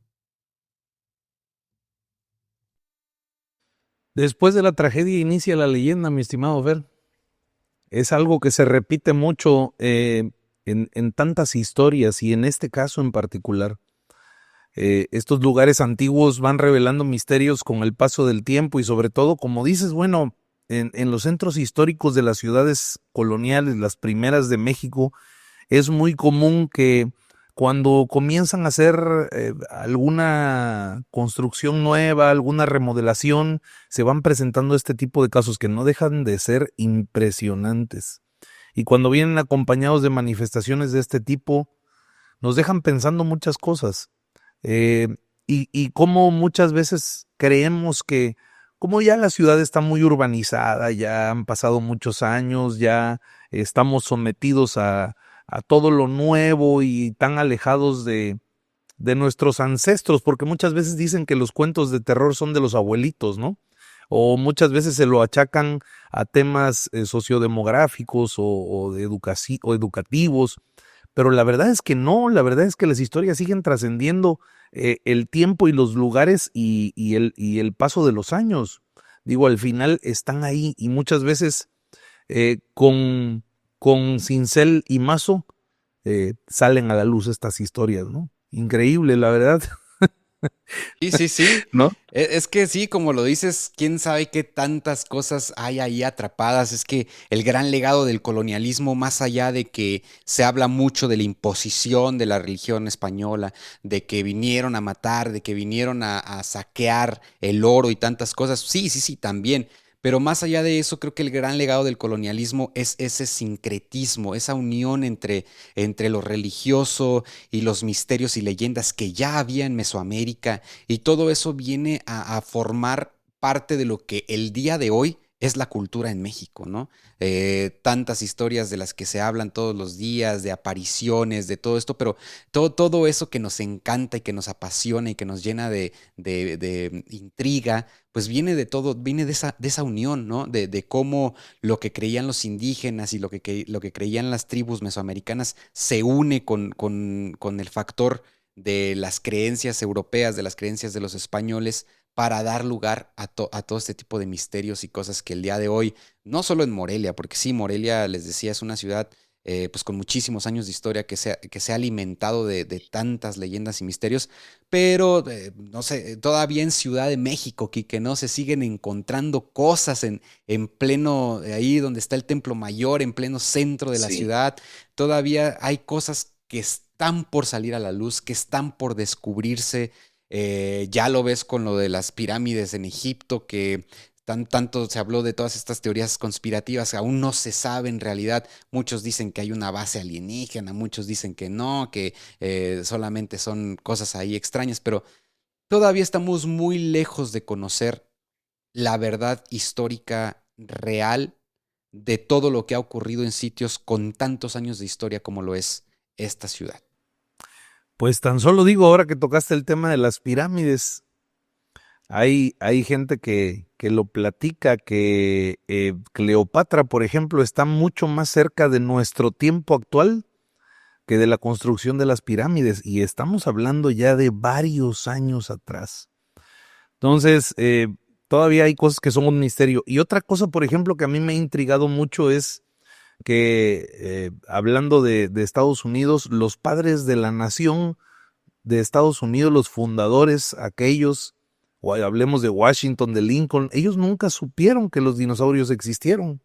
Speaker 1: Después de la tragedia inicia la leyenda, mi estimado Fer. Es algo que se repite mucho en tantas historias y en este caso en particular. Estos lugares antiguos van revelando misterios con el paso del tiempo y sobre todo, como dices, bueno, en los centros históricos de las ciudades coloniales, las primeras de México, es muy común que cuando comienzan a hacer alguna construcción nueva, alguna remodelación, se van presentando este tipo de casos que no dejan de ser impresionantes. Y cuando vienen acompañados de manifestaciones de este tipo, nos dejan pensando muchas cosas. Eh, y cómo muchas veces creemos que, como ya la ciudad está muy urbanizada, ya han pasado muchos años, ya estamos sometidos a todo lo nuevo y tan alejados de nuestros ancestros, porque muchas veces dicen que los cuentos de terror son de los abuelitos, ¿no? O muchas veces se lo achacan a temas sociodemográficos o educativos, pero la verdad es que no, la verdad es que las historias siguen trascendiendo el tiempo y los lugares y el paso de los años. Digo, al final están ahí y muchas veces con cincel y mazo salen a la luz estas historias, ¿no? Increíble, la verdad,
Speaker 2: Sí, sí, sí.
Speaker 1: ¿no?
Speaker 2: Es que sí, como lo dices, quién sabe qué tantas cosas hay ahí atrapadas. Es que el gran legado del colonialismo, más allá de que se habla mucho de la imposición de la religión española, de que vinieron a matar, de que vinieron a saquear el oro y tantas cosas, sí, sí, sí, también. Pero más allá de eso, creo que el gran legado del colonialismo es ese sincretismo, esa unión entre lo religioso y los misterios y leyendas que ya había en Mesoamérica, y todo eso viene a formar parte de lo que el día de hoy es la cultura en México, ¿no? Tantas historias de las que se hablan todos los días, de apariciones, de todo esto, pero todo eso que nos encanta y que nos apasiona y que nos llena de intriga, pues viene de todo, viene de esa unión, ¿no? De cómo lo que creían los indígenas y lo que creían las tribus mesoamericanas se une con el factor de las creencias europeas, de las creencias de los españoles, para dar lugar a todo este tipo de misterios y cosas que el día de hoy, no solo en Morelia, porque sí, Morelia, les decía, es una ciudad pues con muchísimos años de historia que se ha alimentado de tantas leyendas y misterios, pero no sé, todavía en Ciudad de México, que no se siguen encontrando cosas en pleno, ahí donde está el Templo Mayor, en pleno centro de la
Speaker 1: Sí.
Speaker 2: ciudad, todavía hay cosas que están por salir a la luz, que están por descubrirse. Ya lo ves con lo de las pirámides en Egipto, que tanto se habló de todas estas teorías conspirativas, aún no se sabe en realidad. Muchos dicen que hay una base alienígena, muchos dicen que no, que solamente son cosas ahí extrañas, pero todavía estamos muy lejos de conocer la verdad histórica real de todo lo que ha ocurrido en sitios con tantos años de historia como lo es esta ciudad.
Speaker 1: Pues tan solo digo, ahora que tocaste el tema de las pirámides, hay gente que lo platica, que Cleopatra, por ejemplo, está mucho más cerca de nuestro tiempo actual que de la construcción de las pirámides, y estamos hablando ya de varios años atrás. Entonces, todavía hay cosas que son un misterio. Y otra cosa, por ejemplo, que a mí me ha intrigado mucho es que, hablando de Estados Unidos, los padres de la nación de Estados Unidos, los fundadores, aquellos, o hablemos de Washington, de Lincoln, ellos nunca supieron que los dinosaurios existieron.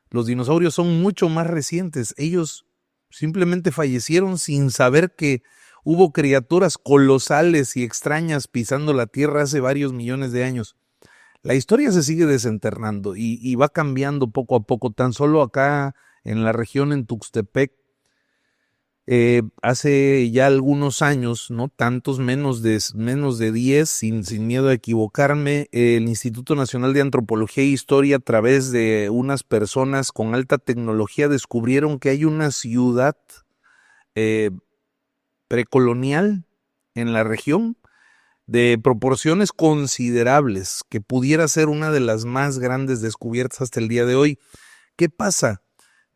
Speaker 1: Los dinosaurios son mucho más recientes. Ellos simplemente fallecieron sin saber que hubo criaturas colosales y extrañas pisando la Tierra hace varios millones de años. La historia se sigue desenternando y va cambiando poco a poco. Tan solo acá en la región, en Tuxtepec, hace ya algunos años, no tantos, menos de 10, sin miedo a equivocarme, el Instituto Nacional de Antropología e Historia, a través de unas personas con alta tecnología, descubrieron que hay una ciudad eh, precolonial en la región de proporciones considerables, que pudiera ser una de las más grandes descubiertas hasta el día de hoy. ¿Qué pasa?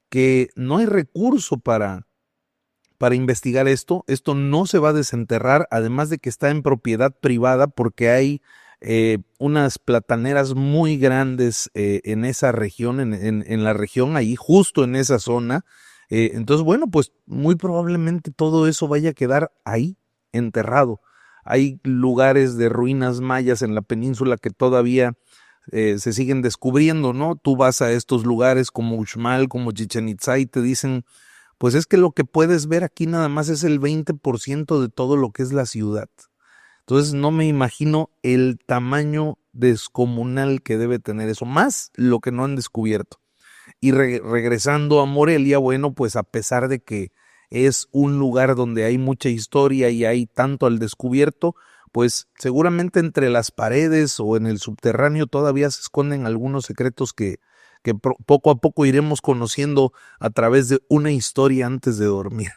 Speaker 1: Que no hay recurso para investigar esto no se va a desenterrar, además de que está en propiedad privada, porque hay unas plataneras muy grandes en esa región, en la región, ahí justo en esa zona. Entonces, bueno, pues muy probablemente todo eso vaya a quedar ahí, enterrado. Hay lugares de ruinas mayas en la península que todavía se siguen descubriendo, ¿no? Tú vas a estos lugares como Uxmal, como Chichen Itzá, y te dicen, pues es que lo que puedes ver aquí nada más es el 20% de todo lo que es la ciudad. Entonces no me imagino el tamaño descomunal que debe tener eso, más lo que no han descubierto. Y regresando a Morelia, bueno, pues a pesar de que es un lugar donde hay mucha historia y hay tanto al descubierto, pues seguramente entre las paredes o en el subterráneo todavía se esconden algunos secretos que poco a poco iremos conociendo a través de una historia antes de dormir.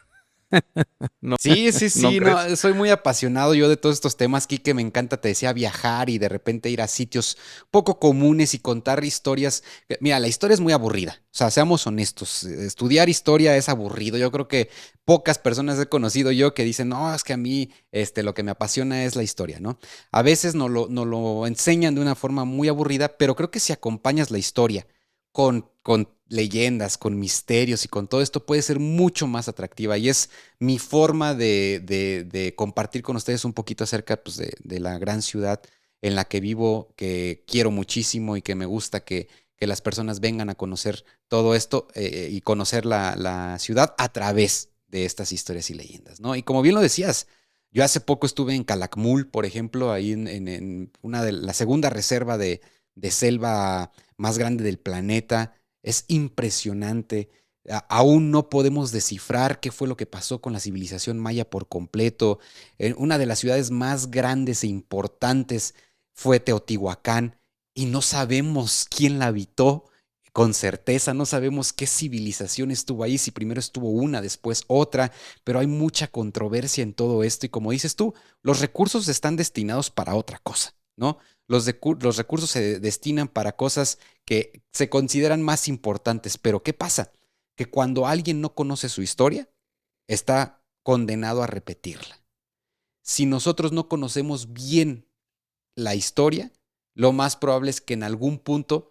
Speaker 1: ¿No,
Speaker 2: Sí, sí,
Speaker 1: no
Speaker 2: sí,
Speaker 1: crees?
Speaker 2: no, soy muy apasionado yo de todos estos temas, que me encanta, te decía, viajar y de repente ir a sitios poco comunes y contar historias. Mira, la historia es muy aburrida, o sea, seamos honestos, estudiar historia es aburrido. Yo creo que pocas personas he conocido yo que dicen, no, es que a mí lo que me apasiona es la historia, ¿no? A veces no lo enseñan de una forma muy aburrida, pero creo que si acompañas la historia con leyendas, con misterios y con todo esto, puede ser mucho más atractiva y es mi forma de compartir con ustedes un poquito acerca pues, de la gran ciudad en la que vivo, que quiero muchísimo y que me gusta que las personas vengan a conocer todo esto y conocer la ciudad a través de estas historias y leyendas, ¿no? Y como bien lo decías, yo hace poco estuve en Calakmul, por ejemplo, ahí en una de la segunda reserva de selva más grande del planeta. Es impresionante. Aún no podemos descifrar qué fue lo que pasó con la civilización maya por completo. Una de las ciudades más grandes e importantes fue Teotihuacán y no sabemos quién la habitó con certeza, no sabemos qué civilización estuvo ahí, si primero estuvo una, después otra, pero hay mucha controversia en todo esto y como dices tú, los recursos están destinados para otra cosa, ¿no? Los recursos se destinan para cosas que se consideran más importantes, pero ¿qué pasa? Que cuando alguien no conoce su historia, está condenado a repetirla. Si nosotros no conocemos bien la historia, lo más probable es que en algún punto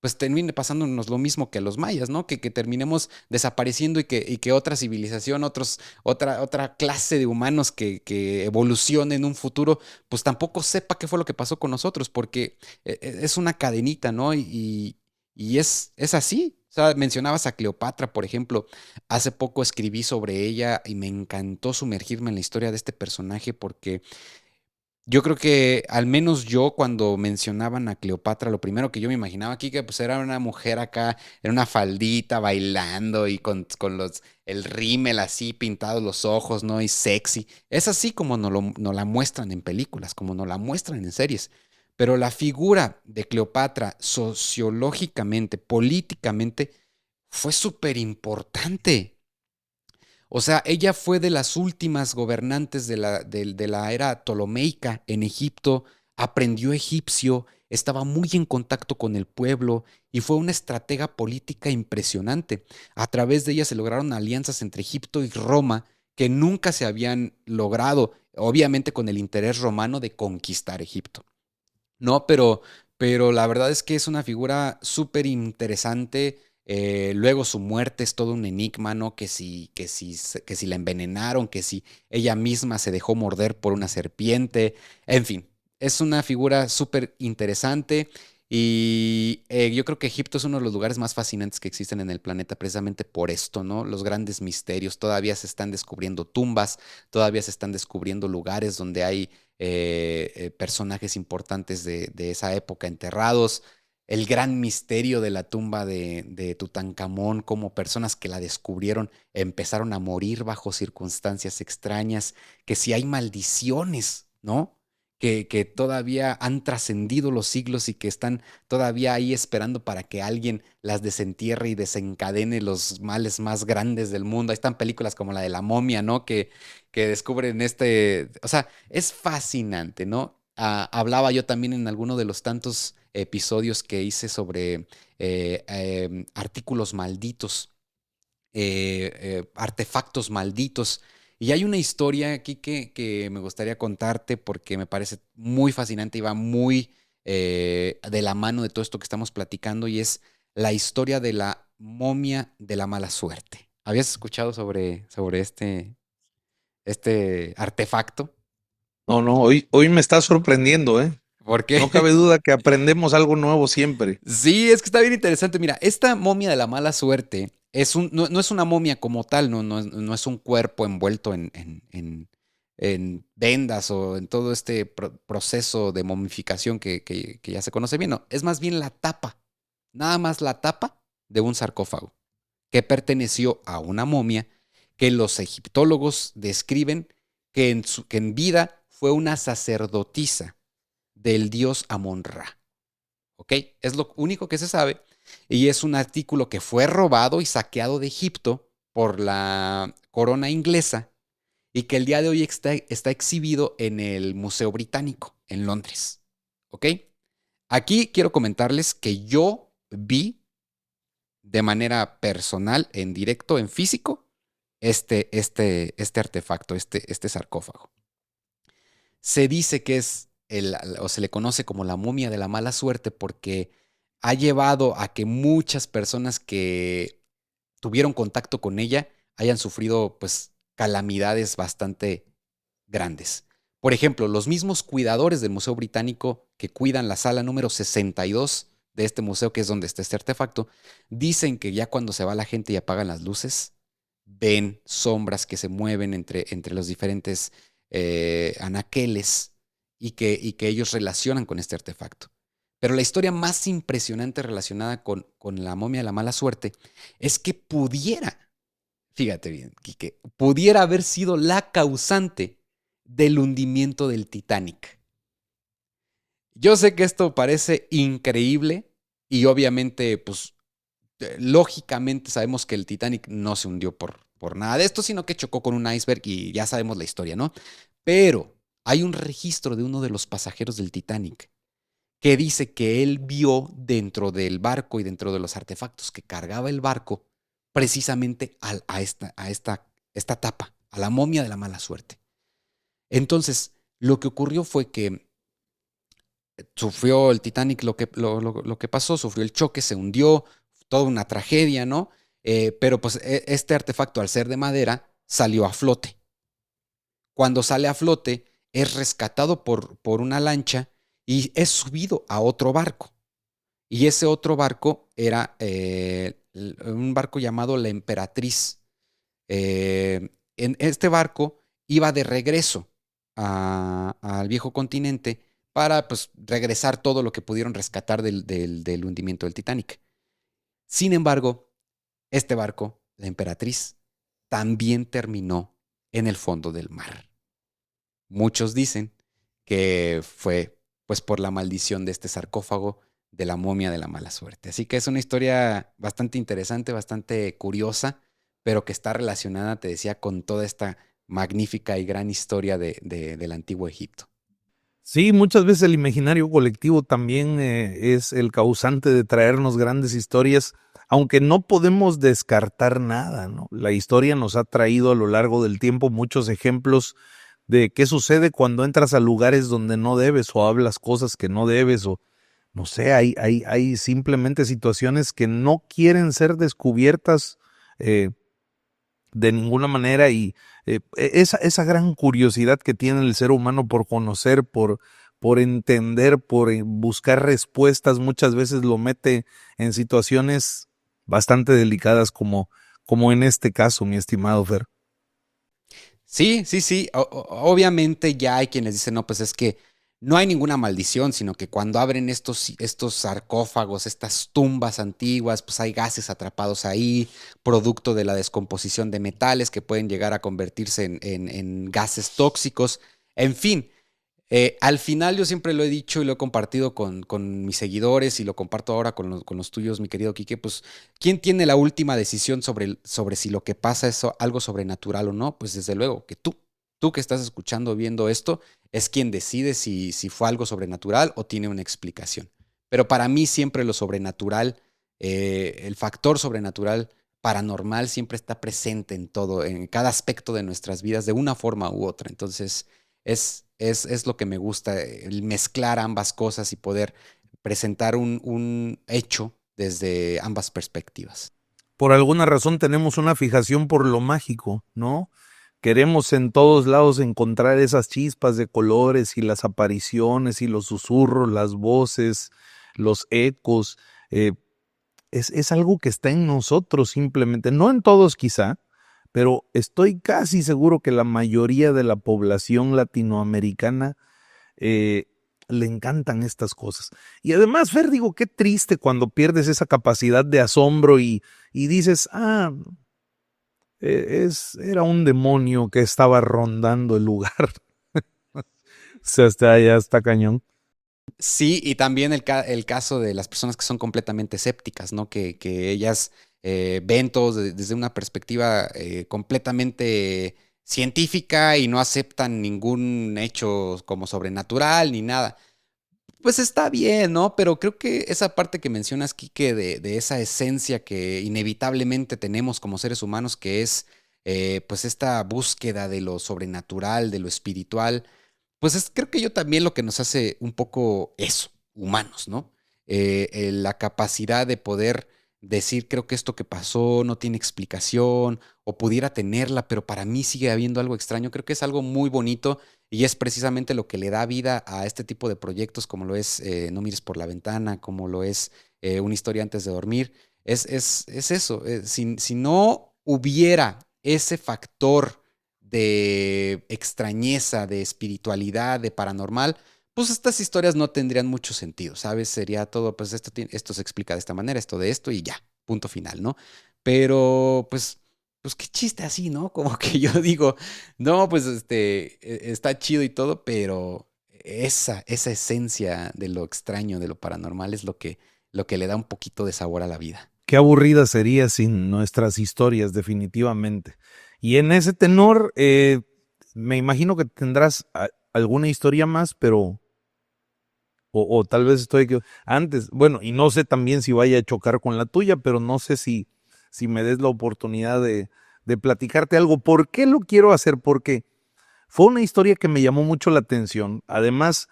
Speaker 2: pues termine pasándonos lo mismo que a los mayas, ¿no? Que terminemos desapareciendo y que otra civilización, otra clase de humanos que evolucione en un futuro, pues tampoco sepa qué fue lo que pasó con nosotros, porque es una cadenita, ¿no? Y es así. O sea, mencionabas a Cleopatra, por ejemplo. Hace poco escribí sobre ella y me encantó sumergirme en la historia de este personaje porque yo creo que al menos yo cuando mencionaban a Cleopatra, lo primero que yo me imaginaba aquí que pues era una mujer acá en una faldita bailando y con el rímel así pintados los ojos, ¿no? Y sexy. Es así como nos la muestran en películas, como nos la muestran en series. Pero la figura de Cleopatra sociológicamente, políticamente, fue súper importante. O sea, ella fue de las últimas gobernantes de la era ptolomeica en Egipto, aprendió egipcio, estaba muy en contacto con el pueblo y fue una estratega política impresionante. A través de ella se lograron alianzas entre Egipto y Roma que nunca se habían logrado, obviamente con el interés romano de conquistar Egipto. No, pero la verdad es que es una figura súper interesante. Luego su muerte es todo un enigma, ¿no? Que si la envenenaron, que si ella misma se dejó morder por una serpiente. En fin, es una figura súper interesante. Y yo creo que Egipto es uno de los lugares más fascinantes que existen en el planeta, precisamente por esto, ¿no? Los grandes misterios. Todavía se están descubriendo tumbas, todavía se están descubriendo lugares donde hay personajes importantes de esa época enterrados, el gran misterio de la tumba de Tutankamón, como personas que la descubrieron empezaron a morir bajo circunstancias extrañas, que si hay maldiciones, ¿no? Que todavía han trascendido los siglos y que están todavía ahí esperando para que alguien las desentierre y desencadene los males más grandes del mundo. Ahí están películas como la de la momia, ¿no? Que descubren o sea, es fascinante, ¿no? Hablaba yo también en alguno de los tantos episodios que hice sobre artículos malditos, artefactos malditos. Y hay una historia aquí que me gustaría contarte porque me parece muy fascinante y va muy de la mano de todo esto que estamos platicando y es la historia de la momia de la mala suerte. ¿Habías escuchado sobre este artefacto?
Speaker 1: No, no, hoy me está sorprendiendo, ¿eh?
Speaker 2: ¿Por
Speaker 1: No
Speaker 2: qué?
Speaker 1: cabe duda que aprendemos algo nuevo siempre.
Speaker 2: Sí, es que está bien interesante. Mira, esta momia de la mala suerte no es una momia como tal, no es un cuerpo envuelto en vendas o en todo este proceso de momificación que ya se conoce bien. No, es más bien la tapa, nada más la tapa de un sarcófago que perteneció a una momia que los egiptólogos describen que en vida fue una sacerdotisa del dios Amon-Ra. ¿Ok? Es lo único que se sabe y es un artículo que fue robado y saqueado de Egipto por la corona inglesa y que el día de hoy está exhibido en el Museo Británico, en Londres. ¿Ok? Aquí quiero comentarles que yo vi de manera personal, en directo, en físico, este artefacto, este sarcófago. Se dice que o se le conoce como la momia de la mala suerte porque ha llevado a que muchas personas que tuvieron contacto con ella hayan sufrido pues calamidades bastante grandes. Por ejemplo, los mismos cuidadores del Museo Británico que cuidan la sala número 62 de este museo, que es donde está este artefacto, dicen que ya cuando se va la gente y apagan las luces, ven sombras que se mueven entre los diferentes anaqueles y que ellos relacionan con este artefacto. Pero la historia más impresionante relacionada con la momia de la mala suerte es que fíjate bien, Quique, pudiera haber sido la causante del hundimiento del Titanic. Yo sé que esto parece increíble y obviamente, pues, lógicamente sabemos que el Titanic no se hundió por nada de esto, sino que chocó con un iceberg y ya sabemos la historia, ¿no? Pero hay un registro de uno de los pasajeros del Titanic que dice que él vio dentro del barco y dentro de los artefactos que cargaba el barco precisamente esta tapa, a la momia de la mala suerte. Entonces, lo que ocurrió fue que sufrió el Titanic lo que pasó, sufrió el choque, se hundió, toda una tragedia, ¿no? Pero pues este artefacto, al ser de madera, salió a flote. Cuando sale a flote, es rescatado por una lancha y es subido a otro barco. Y ese otro barco era un barco llamado la Emperatriz. En este barco iba de regreso al viejo continente para pues, regresar todo lo que pudieron rescatar del hundimiento del Titanic. Sin embargo, este barco, la Emperatriz, también terminó en el fondo del mar. Muchos dicen que fue pues por la maldición de este sarcófago de la momia de la mala suerte. Así que es una historia bastante interesante, bastante curiosa, pero que está relacionada, te decía, con toda esta magnífica y gran historia del antiguo Egipto.
Speaker 1: Sí, muchas veces el imaginario colectivo también es el causante de traernos grandes historias, aunque no podemos descartar nada, ¿no? La historia nos ha traído a lo largo del tiempo muchos ejemplos de qué sucede cuando entras a lugares donde no debes o hablas cosas que no debes o no sé, hay simplemente situaciones que no quieren ser descubiertas eh, de ninguna manera y esa gran curiosidad que tiene el ser humano por conocer, por entender, por buscar respuestas, muchas veces lo mete en situaciones bastante delicadas como en este caso, mi estimado Fer.
Speaker 2: Sí, sí, sí. Obviamente ya hay quienes dicen, no, pues es que no hay ninguna maldición, sino que cuando abren estos sarcófagos, estas tumbas antiguas, pues hay gases atrapados ahí, producto de la descomposición de metales que pueden llegar a convertirse en gases tóxicos. En fin, al final yo siempre lo he dicho y lo he compartido con mis seguidores y lo comparto ahora con los tuyos, mi querido Quique, pues ¿quién tiene la última decisión sobre si lo que pasa es algo sobrenatural o no? Pues desde luego que tú que estás escuchando o viendo esto, es quien decide si fue algo sobrenatural o tiene una explicación. Pero para mí siempre lo sobrenatural, el factor sobrenatural, paranormal, siempre está presente en todo, en cada aspecto de nuestras vidas, de una forma u otra. Entonces, es lo que me gusta, el mezclar ambas cosas y poder presentar un hecho desde ambas perspectivas.
Speaker 1: Por alguna razón tenemos una fijación por lo mágico, ¿no? Queremos en todos lados encontrar esas chispas de colores y las apariciones y los susurros, las voces, los ecos. eh, es algo que está en nosotros simplemente, no en todos quizá, pero estoy casi seguro que la mayoría de la población latinoamericana eh, le encantan estas cosas. Y además, Fer, digo, qué triste cuando pierdes esa capacidad de asombro y dices, era un demonio que estaba rondando el lugar. O sea, ya está cañón.
Speaker 2: Sí, y también el caso de las personas que son completamente escépticas, ¿no? Que ellas eventos desde una perspectiva completamente científica y no aceptan ningún hecho como sobrenatural ni nada. Pues está bien, ¿no? Pero creo que esa parte que mencionas, Quique, de esa esencia que inevitablemente tenemos como seres humanos, que es pues esta búsqueda de lo sobrenatural, de lo espiritual, pues creo que yo también lo que nos hace un poco eso, humanos, ¿no? La capacidad de poder decir, creo que esto que pasó no tiene explicación o pudiera tenerla, pero para mí sigue habiendo algo extraño. Creo que es algo muy bonito y es precisamente lo que le da vida a este tipo de proyectos como lo es No mires por la ventana, como lo es Una historia antes de dormir. Es eso. Si no hubiera ese factor de extrañeza, de espiritualidad, de paranormal, pues estas historias no tendrían mucho sentido, ¿sabes? Sería todo, pues esto se explica de esta manera, esto de esto y ya, punto final, ¿no? Pero pues qué chiste así, ¿no? Como que yo digo, no, pues está chido y todo, pero esa esencia de lo extraño, de lo paranormal es lo que le da un poquito de sabor a la vida.
Speaker 1: Qué aburrida sería sin nuestras historias, definitivamente. Y en ese tenor, me imagino que tendrás alguna historia más, pero o tal vez antes, bueno, y no sé también si vaya a chocar con la tuya, pero no sé si me des la oportunidad de platicarte algo. ¿Por qué lo quiero hacer? Porque fue una historia que me llamó mucho la atención. Además,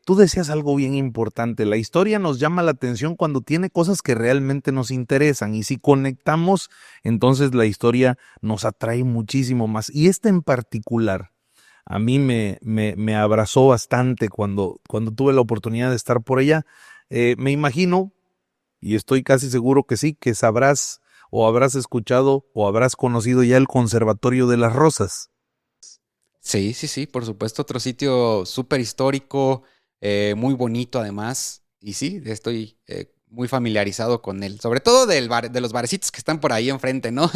Speaker 1: tú decías algo bien importante. La historia nos llama la atención cuando tiene cosas que realmente nos interesan. Y si conectamos, entonces la historia nos atrae muchísimo más. Y esta en particular, a mí me abrazó bastante cuando tuve la oportunidad de estar por allá. Me imagino, y estoy casi seguro que sí, que sabrás o habrás escuchado o habrás conocido ya el Conservatorio de las Rosas.
Speaker 2: Sí, sí, sí, por supuesto, otro sitio súper histórico, muy bonito además, y sí, estoy muy familiarizado con él, sobre todo de los barecitos que están por ahí enfrente, ¿no?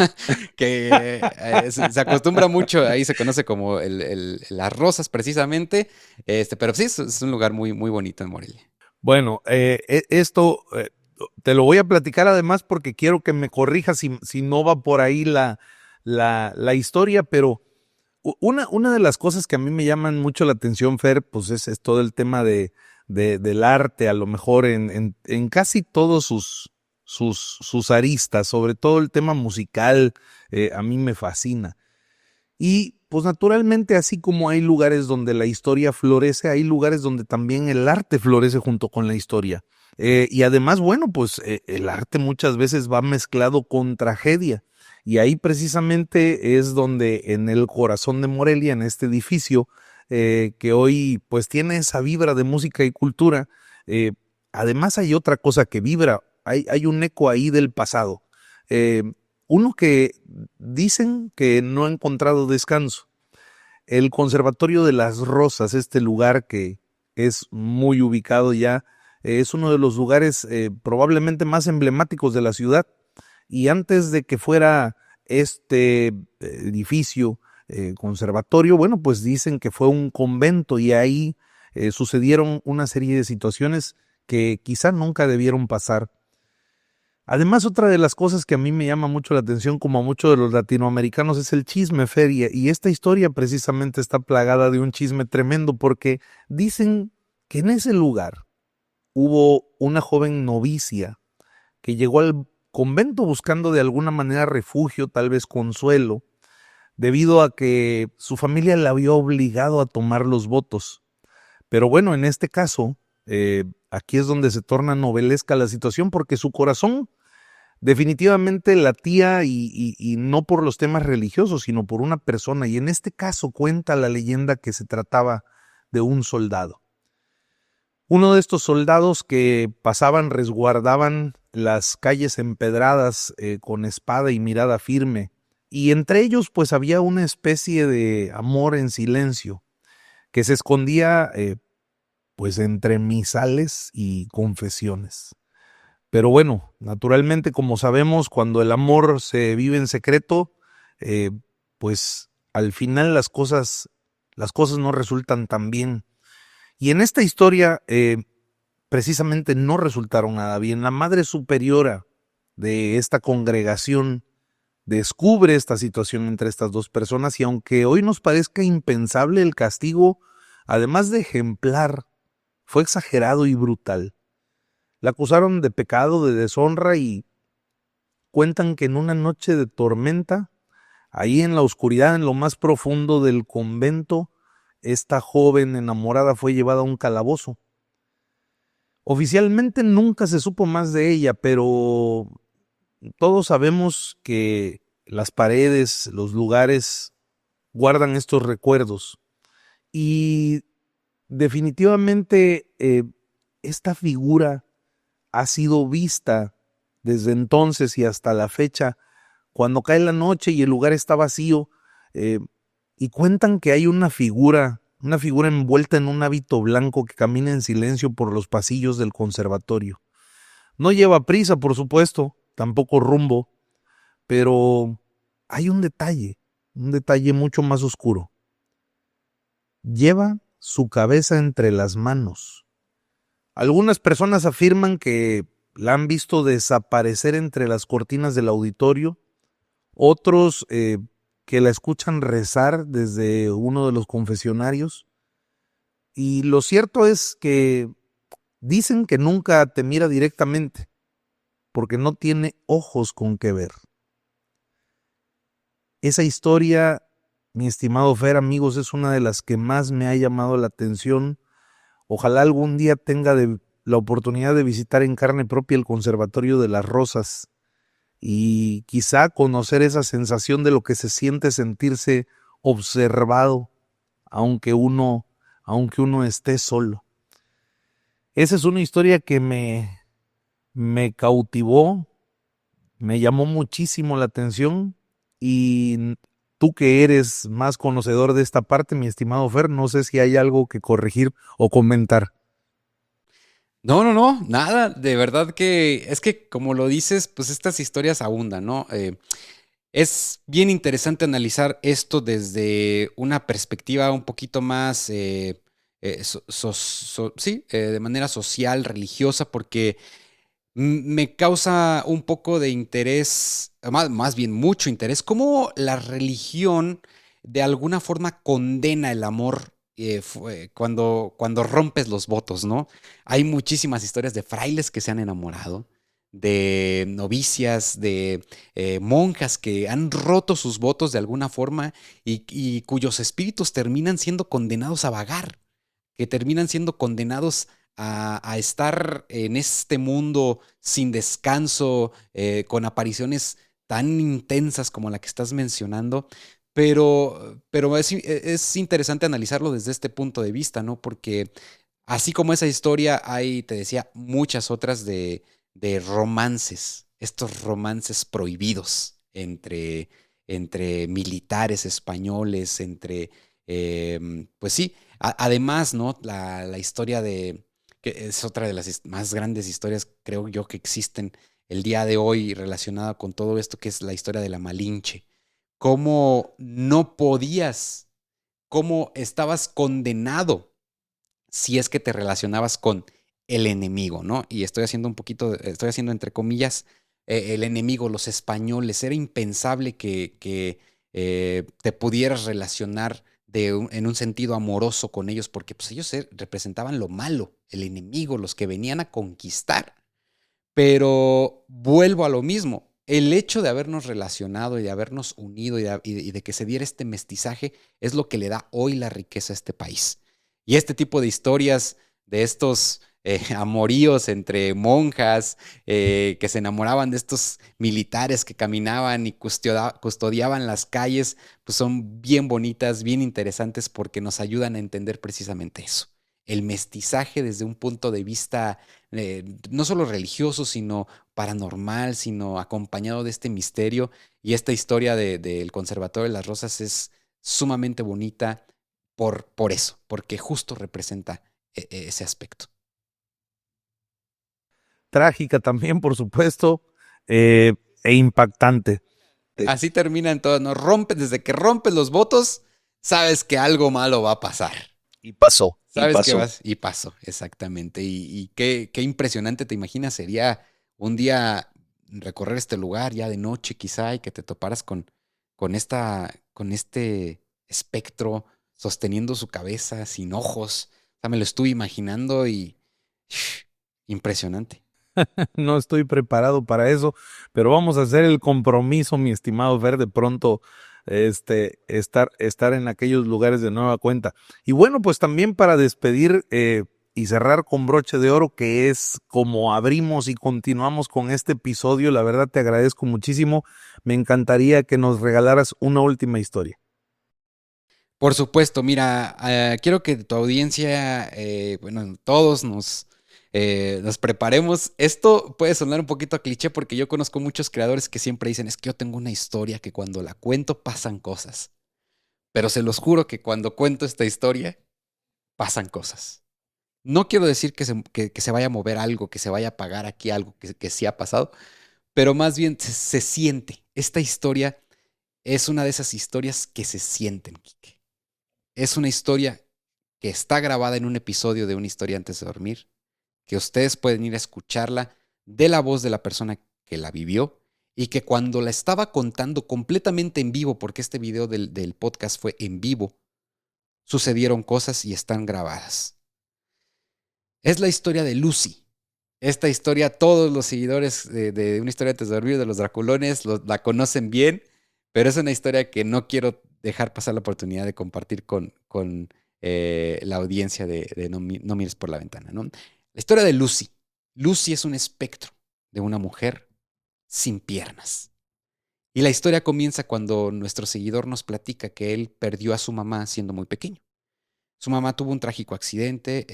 Speaker 2: Que se acostumbra mucho, ahí se conoce como Las Rosas precisamente, pero sí, es un lugar muy, muy bonito en Morelia.
Speaker 1: Bueno, esto te lo voy a platicar además porque quiero que me corrijas si no va por ahí la historia, pero una de las cosas que a mí me llaman mucho la atención, Fer, pues es todo el tema del arte, a lo mejor en casi todos sus aristas, sobre todo el tema musical, a mí me fascina. Y pues naturalmente, así como hay lugares donde la historia florece, hay lugares donde también el arte florece junto con la historia. Y además, bueno, pues el arte muchas veces va mezclado con tragedia. Y ahí precisamente es donde en el corazón de Morelia, en este edificio, que hoy pues tiene esa vibra de música y cultura, eh, además hay otra cosa que vibra, hay un eco ahí del pasado. Eh, Uno que dicen que no ha encontrado descanso. El Conservatorio de las Rosas, este lugar que es muy ubicado ya, es uno de los lugares probablemente más emblemáticos de la ciudad. Y antes de que fuera este edificio conservatorio, bueno, pues dicen que fue un convento y ahí sucedieron una serie de situaciones que quizá nunca debieron pasar. Además, otra de las cosas que a mí me llama mucho la atención, como a muchos de los latinoamericanos, es el chisme feria. Y esta historia precisamente está plagada de un chisme tremendo porque dicen que en ese lugar hubo una joven novicia que llegó al convento buscando de alguna manera refugio, tal vez consuelo, debido a que su familia la había obligado a tomar los votos. Pero bueno, en este caso, aquí es donde se torna novelesca la situación porque su corazón definitivamente latía y no por los temas religiosos, sino por una persona. Y en este caso cuenta la leyenda que se trataba de un soldado. Uno de estos soldados que pasaban, resguardaban las calles empedradas con espada y mirada firme. Y entre ellos pues había una especie de amor en silencio que se escondía pues entre misales y confesiones. Pero bueno, naturalmente, como sabemos, cuando el amor se vive en secreto, eh, pues al final las cosas no resultan tan bien. Y en esta historia, precisamente no resultaron nada bien. La madre superiora de esta congregación descubre esta situación entre estas dos personas y aunque hoy nos parezca impensable, el castigo, además de ejemplar, fue exagerado y brutal. La acusaron de pecado, de deshonra y cuentan que en una noche de tormenta, ahí en la oscuridad, en lo más profundo del convento, esta joven enamorada fue llevada a un calabozo. Oficialmente nunca se supo más de ella, pero todos sabemos que las paredes, los lugares guardan estos recuerdos. Y definitivamente esta figura ha sido vista desde entonces y hasta la fecha, cuando cae la noche y el lugar está vacío, y cuentan que hay una figura envuelta en un hábito blanco que camina en silencio por los pasillos del conservatorio. No lleva prisa, por supuesto, tampoco rumbo, pero hay un detalle mucho más oscuro. Lleva su cabeza entre las manos. Algunas personas afirman que la han visto desaparecer entre las cortinas del auditorio, otros que la escuchan rezar desde uno de los confesionarios. Y lo cierto es que dicen que nunca te mira directamente, porque no tiene ojos con que ver. Esa historia, mi estimado Fer, amigos, es una de las que más me ha llamado la atención. Ojalá algún día tenga la oportunidad de visitar en carne propia el Conservatorio de las Rosas y quizá conocer esa sensación de lo que se siente sentirse observado, aunque uno esté solo. Esa es una historia que me cautivó, me llamó muchísimo la atención y tú que eres más conocedor de esta parte, mi estimado Fer, no sé si hay algo que corregir o comentar.
Speaker 2: No, nada, de verdad que es que como lo dices, pues estas historias abundan, ¿no? Es bien interesante analizar esto desde una perspectiva un poquito más, sí, de manera social, religiosa, porque me causa un poco de interés, más bien mucho interés, cómo la religión de alguna forma condena el amor cuando rompes los votos, ¿no? Hay muchísimas historias de frailes que se han enamorado, de novicias, de monjas que han roto sus votos de alguna forma y cuyos espíritus terminan siendo condenados a vagar, que terminan siendo condenados a estar en este mundo sin descanso, con apariciones tan intensas como la que estás mencionando, pero es interesante analizarlo desde este punto de vista, ¿no? Porque así como esa historia, hay, te decía, muchas otras de romances, estos romances prohibidos entre militares españoles, pues sí, además, ¿no? La historia que es otra de las más grandes historias, creo yo, que existen el día de hoy relacionada con todo esto, que es la historia de la Malinche. Cómo no podías, cómo estabas condenado si es que te relacionabas con el enemigo, ¿no? Y estoy haciendo un poquito, estoy haciendo entre comillas, el enemigo, los españoles. Era impensable que te pudieras relacionar en un sentido amoroso con ellos, porque pues, ellos representaban lo malo, el enemigo, los que venían a conquistar. Pero vuelvo a lo mismo. El hecho de habernos relacionado y de habernos unido y de que se diera este mestizaje es lo que le da hoy la riqueza a este país. Y este tipo de historias, de estos amoríos entre monjas que se enamoraban de estos militares que caminaban y custodiaban las calles, pues son bien bonitas, bien interesantes porque nos ayudan a entender precisamente eso. El mestizaje desde un punto de vista no solo religioso, sino paranormal, sino acompañado de este misterio. Y esta historia del Conservatorio de las Rosas es sumamente bonita por eso, porque justo representa ese aspecto.
Speaker 1: Trágica también, por supuesto, eh, e impactante.
Speaker 2: Así terminan todas, ¿no? Desde que rompes los votos, sabes que algo malo va a pasar.
Speaker 1: Y pasó.
Speaker 2: Sabes que vas, y pasó, exactamente. Y qué impresionante, te imaginas, sería un día recorrer este lugar ya de noche quizá y que te toparas con este espectro sosteniendo su cabeza sin ojos. O sea, me lo estuve imaginando y impresionante.
Speaker 1: No estoy preparado para eso, pero vamos a hacer el compromiso, mi estimado Fer, de pronto estar en aquellos lugares de nueva cuenta. Y bueno, pues también para despedir y cerrar con broche de oro, que es como abrimos y continuamos con este episodio, la verdad te agradezco muchísimo. Me encantaría que nos regalaras una última historia.
Speaker 2: Por supuesto, mira, quiero que tu audiencia, bueno, todos nos preparemos. Esto puede sonar un poquito a cliché porque yo conozco muchos creadores que siempre dicen, es que yo tengo una historia que cuando la cuento pasan cosas. Pero se los juro que cuando cuento esta historia pasan cosas. No quiero decir que se vaya a mover algo, que se vaya a apagar aquí algo que sí ha pasado, pero más bien se siente. Esta historia es una de esas historias que se sienten, Quique. Es una historia que está grabada en un episodio de Una historia antes de dormir, que ustedes pueden ir a escucharla de la voz de la persona que la vivió y que cuando la estaba contando completamente en vivo, porque este video del podcast fue en vivo, sucedieron cosas y están grabadas. Es la historia de Lucy. Esta historia, todos los seguidores de Una historia antes de dormir, de los Draculones, la conocen bien, pero es una historia que no quiero dejar pasar la oportunidad de compartir con la audiencia de No mires por la ventana, ¿no? La historia de Lucy. Lucy es un espectro de una mujer sin piernas. Y la historia comienza cuando nuestro seguidor nos platica que él perdió a su mamá siendo muy pequeño. Su mamá tuvo un trágico accidente,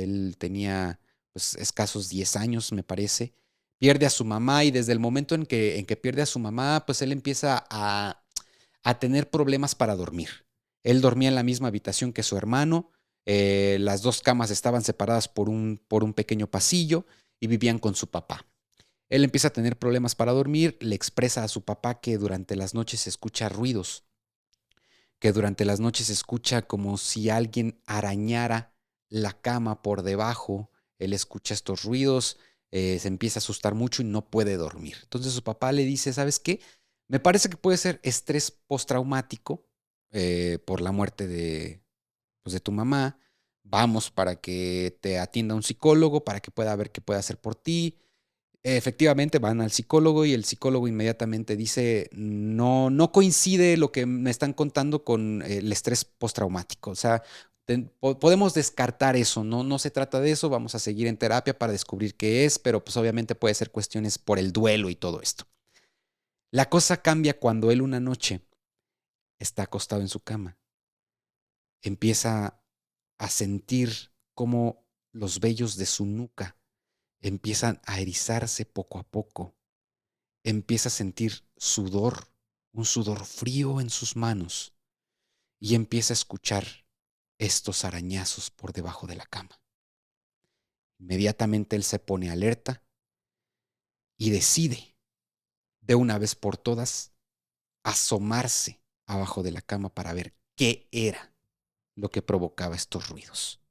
Speaker 2: él tenía pues, escasos 10 años, me parece. Pierde a su mamá y desde el momento en que pierde a su mamá, pues él empieza a tener problemas para dormir. Él dormía en la misma habitación que su hermano, las dos camas estaban separadas por un pequeño pasillo y vivían con su papá. Él empieza a tener problemas para dormir, le expresa a su papá que durante las noches se escucha ruidos, que durante las noches se escucha como si alguien arañara la cama por debajo. Él escucha estos ruidos, se empieza a asustar mucho y no puede dormir. Entonces su papá le dice, ¿sabes qué? Me parece que puede ser estrés postraumático por la muerte pues, de tu mamá. Vamos para que te atienda un psicólogo, para que pueda ver qué puede hacer por ti. Efectivamente van al psicólogo y el psicólogo inmediatamente dice, no, no coincide lo que me están contando con el estrés postraumático. O sea, podemos descartar eso, ¿no? No se trata de eso, vamos a seguir en terapia para descubrir qué es, pero pues obviamente puede ser cuestiones por el duelo y todo esto. La cosa cambia cuando él una noche está acostado en su cama, empieza a sentir cómo los vellos de su nuca empiezan a erizarse poco a poco. Empieza a sentir sudor, un sudor frío en sus manos y empieza a escuchar estos arañazos por debajo de la cama. Inmediatamente él se pone alerta y decide, de una vez por todas, asomarse abajo de la cama para ver qué era lo que provocaba estos ruidos.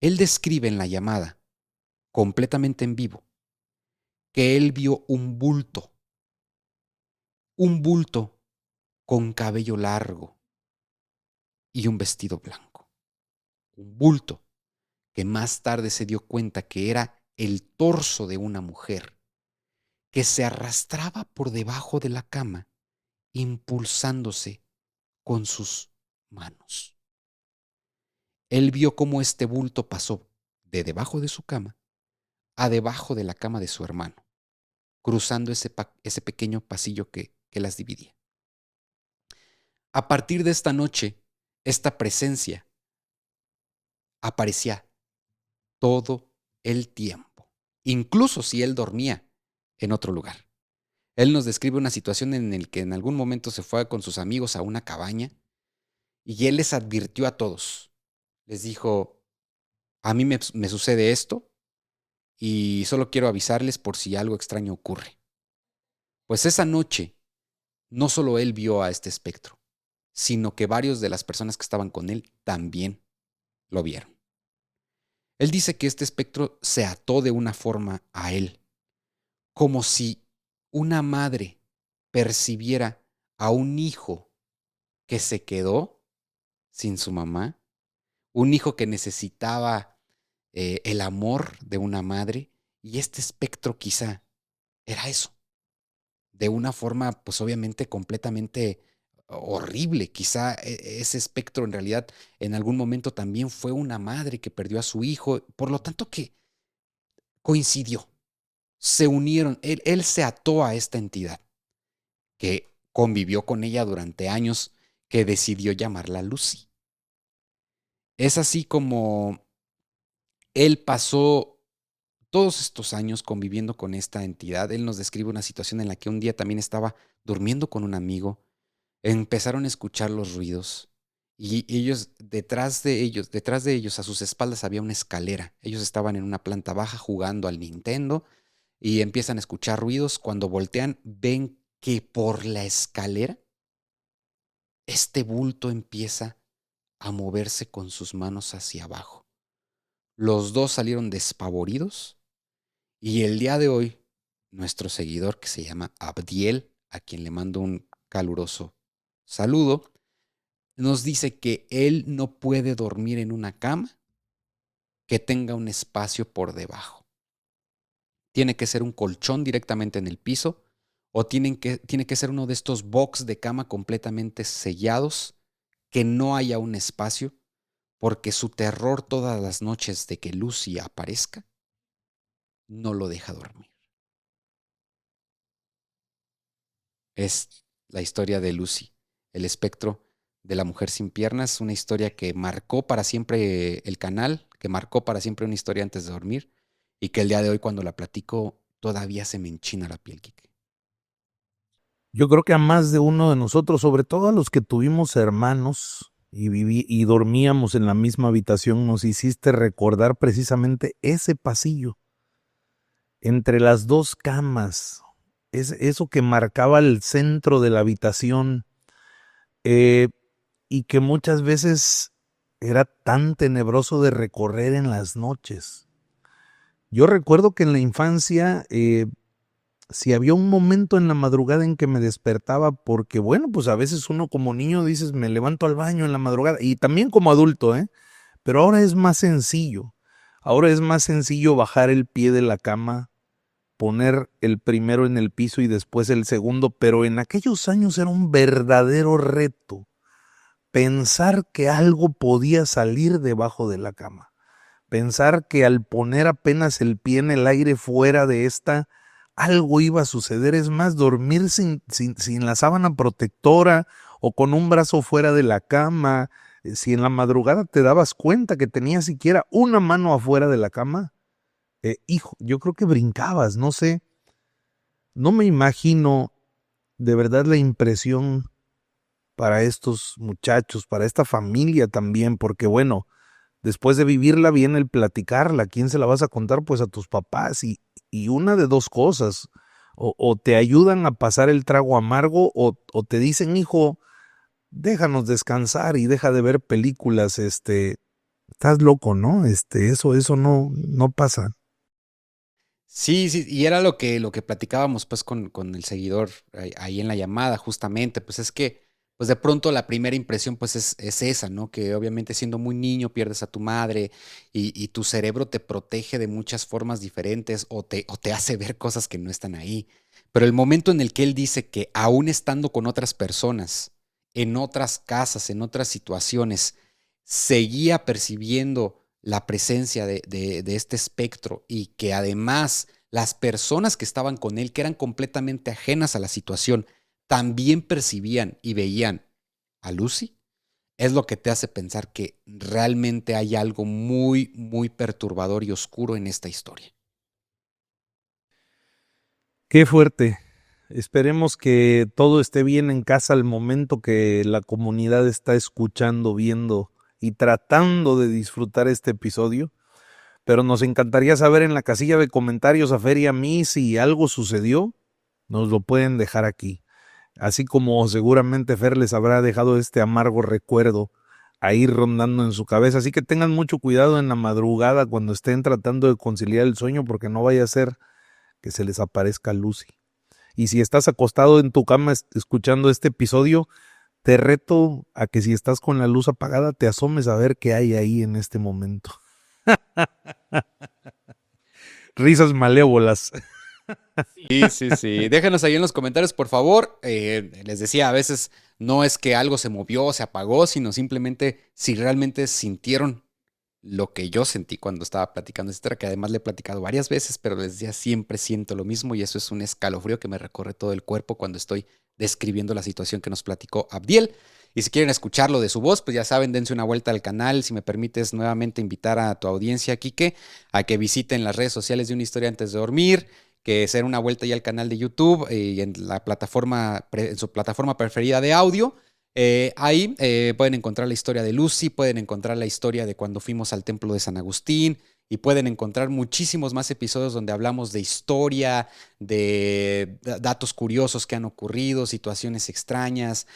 Speaker 2: Él describe en la llamada, completamente en vivo, que él vio un bulto con cabello largo y un vestido blanco. Un bulto que más tarde se dio cuenta que era el torso de una mujer que se arrastraba por debajo de la cama, impulsándose con sus manos. Él vio cómo este bulto pasó de debajo de su cama a debajo de la cama de su hermano, cruzando ese pequeño pasillo que las dividía. A partir de esta noche, esta presencia aparecía todo el tiempo, incluso si él dormía en otro lugar. Él nos describe una situación en la que en algún momento se fue con sus amigos a una cabaña y él les advirtió a todos. Les dijo, a mí me sucede esto y solo quiero avisarles por si algo extraño ocurre. Pues esa noche, no solo él vio a este espectro, sino que varios de las personas que estaban con él también lo vieron. Él dice que este espectro se ató de una forma a él, como si una madre percibiera a un hijo que se quedó sin su mamá, un hijo que necesitaba el amor de una madre, y este espectro quizá era eso, de una forma pues obviamente completamente horrible. Quizá ese espectro en realidad en algún momento también fue una madre que perdió a su hijo, por lo tanto que coincidió, se unieron, él se ató a esta entidad que convivió con ella durante años, que decidió llamarla Lucy. Es así como él pasó todos estos años conviviendo con esta entidad. Él nos describe una situación en la que un día también estaba durmiendo con un amigo, empezaron a escuchar los ruidos y detrás de ellos, a sus espaldas había una escalera. Ellos estaban en una planta baja jugando al Nintendo y empiezan a escuchar ruidos. Cuando voltean, ven que por la escalera este bulto empieza a moverse con sus manos hacia abajo. Los dos salieron despavoridos y el día de hoy, nuestro seguidor que se llama Abdiel, a quien le mando un caluroso saludo, nos dice que él no puede dormir en una cama que tenga un espacio por debajo. Tiene que ser un colchón directamente en el piso o tiene que ser uno de estos box de cama completamente sellados, que no haya un espacio, porque su terror todas las noches de que Lucy aparezca no lo deja dormir. Es la historia de Lucy, el espectro de la mujer sin piernas, una historia que marcó para siempre el canal, que marcó para siempre una historia antes de dormir y que el día de hoy cuando la platico todavía se me enchina la piel, Kike.
Speaker 1: Yo creo que a más de uno de nosotros, sobre todo a los que tuvimos hermanos y dormíamos en la misma habitación, nos hiciste recordar precisamente ese pasillo entre las dos camas, eso que marcaba el centro de la habitación, eh, y que muchas veces era tan tenebroso de recorrer en las noches. Yo recuerdo que en la infancia, si había un momento en la madrugada en que me despertaba, porque bueno, pues a veces uno como niño dices, me levanto al baño en la madrugada, y también como adulto, pero ahora es más sencillo. Ahora es más sencillo bajar el pie de la cama, poner el primero en el piso y después el segundo, pero en aquellos años era un verdadero reto pensar que algo podía salir debajo de la cama. Pensar que al poner apenas el pie en el aire fuera de esta, algo iba a suceder. Es más, dormir sin la sábana protectora o con un brazo fuera de la cama. Si en la madrugada te dabas cuenta que tenías siquiera una mano afuera de la cama, hijo, yo creo que brincabas, no sé. No me imagino de verdad la impresión para estos muchachos, para esta familia también, porque bueno, después de vivirla viene el platicarla. ¿A quién se la vas a contar? Pues a tus papás. Y una de dos cosas, o te ayudan a pasar el trago amargo, o te dicen, hijo, déjanos descansar y deja de ver películas, estás loco, ¿no? Eso no pasa.
Speaker 2: Sí, sí, y era lo que platicábamos pues con el seguidor ahí en la llamada, justamente, pues es que pues de pronto la primera impresión pues es esa, ¿no? Que obviamente siendo muy niño pierdes a tu madre y tu cerebro te protege de muchas formas diferentes o te hace ver cosas que no están ahí. Pero el momento en el que él dice que aún estando con otras personas, en otras casas, en otras situaciones, seguía percibiendo la presencia de este espectro y que además las personas que estaban con él, que eran completamente ajenas a la situación, también percibían y veían a Lucy, es lo que te hace pensar que realmente hay algo muy, muy perturbador y oscuro en esta historia.
Speaker 1: Qué fuerte. Esperemos que todo esté bien en casa al momento que la comunidad está escuchando, viendo y tratando de disfrutar este episodio. Pero nos encantaría saber en la casilla de comentarios a Fer y a mí si algo sucedió. Nos lo pueden dejar aquí. Así como seguramente Fer les habrá dejado este amargo recuerdo ahí rondando en su cabeza. Así que tengan mucho cuidado en la madrugada cuando estén tratando de conciliar el sueño, porque no vaya a ser que se les aparezca Lucy. Y si estás acostado en tu cama escuchando este episodio, te reto a que si estás con la luz apagada, te asomes a ver qué hay ahí en este momento. Risas malévolas.
Speaker 2: Sí. Déjenos ahí en los comentarios, por favor. Les decía, a veces no es que algo se movió o se apagó, sino simplemente si realmente sintieron lo que yo sentí cuando estaba platicando esta historia, que además le he platicado varias veces, pero les decía, siempre siento lo mismo y eso es un escalofrío que me recorre todo el cuerpo cuando estoy describiendo la situación que nos platicó Abdiel. Y si quieren escucharlo de su voz, pues ya saben, dense una vuelta al canal. Si me permites nuevamente invitar a tu audiencia, Quique, a que visiten las redes sociales de Una Historia Antes de Dormir, que se den una vuelta ya al canal de YouTube y en la plataforma, en su plataforma preferida de audio. Ahí pueden encontrar la historia de Lucy, pueden encontrar la historia de cuando fuimos al templo de San Agustín y pueden encontrar muchísimos más episodios donde hablamos de historia, de datos curiosos que han ocurrido, situaciones extrañas,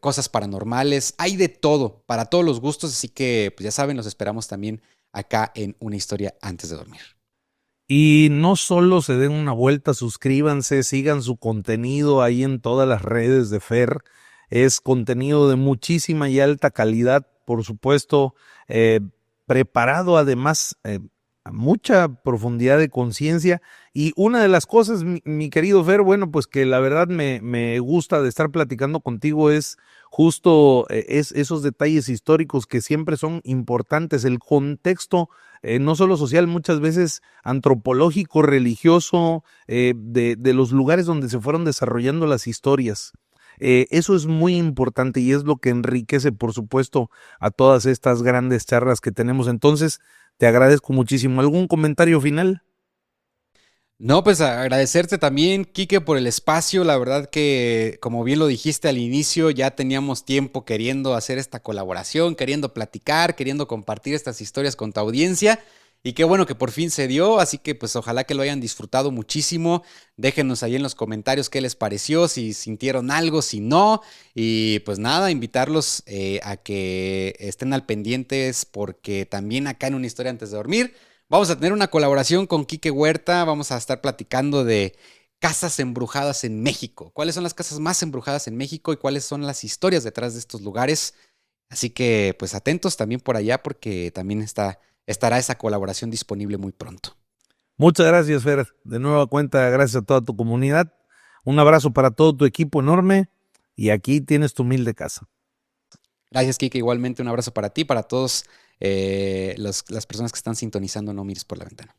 Speaker 2: cosas paranormales. Hay de todo, para todos los gustos, así que pues ya saben, los esperamos también acá en Una Historia Antes de Dormir.
Speaker 1: Y no solo se den una vuelta, suscríbanse, sigan su contenido ahí en todas las redes de Fer. Es contenido de muchísima y alta calidad, por supuesto, preparado además a mucha profundidad de conciencia. Y una de las cosas, mi querido Fer, bueno, pues que la verdad me gusta de estar platicando contigo es justo esos detalles históricos que siempre son importantes, el contexto no solo social, muchas veces antropológico, religioso, de los lugares donde se fueron desarrollando las historias. Eso es muy importante y es lo que enriquece, por supuesto, a todas estas grandes charlas que tenemos. Entonces, te agradezco muchísimo. ¿Algún comentario final?
Speaker 2: No, pues agradecerte también, Quique, por el espacio. La verdad que, como bien lo dijiste al inicio, ya teníamos tiempo queriendo hacer esta colaboración, queriendo platicar, queriendo compartir estas historias con tu audiencia. Y qué bueno que por fin se dio, así que pues ojalá que lo hayan disfrutado muchísimo. Déjenos ahí en los comentarios qué les pareció, si sintieron algo, si no. Y pues nada, invitarlos a que estén al pendientes porque también acá en Una Historia Antes de Dormir vamos a tener una colaboración con Quique Huerta. Vamos a estar platicando de casas embrujadas en México. ¿Cuáles son las casas más embrujadas en México y cuáles son las historias detrás de estos lugares? Así que pues atentos también por allá porque también estará esa colaboración disponible muy pronto.
Speaker 1: Muchas gracias, Fer. De nueva cuenta, gracias a toda tu comunidad. Un abrazo para todo tu equipo enorme y aquí tienes tu humilde casa.
Speaker 2: Gracias, Kike. Igualmente un abrazo para ti, para todos las personas que están sintonizando No Mires por la Ventana.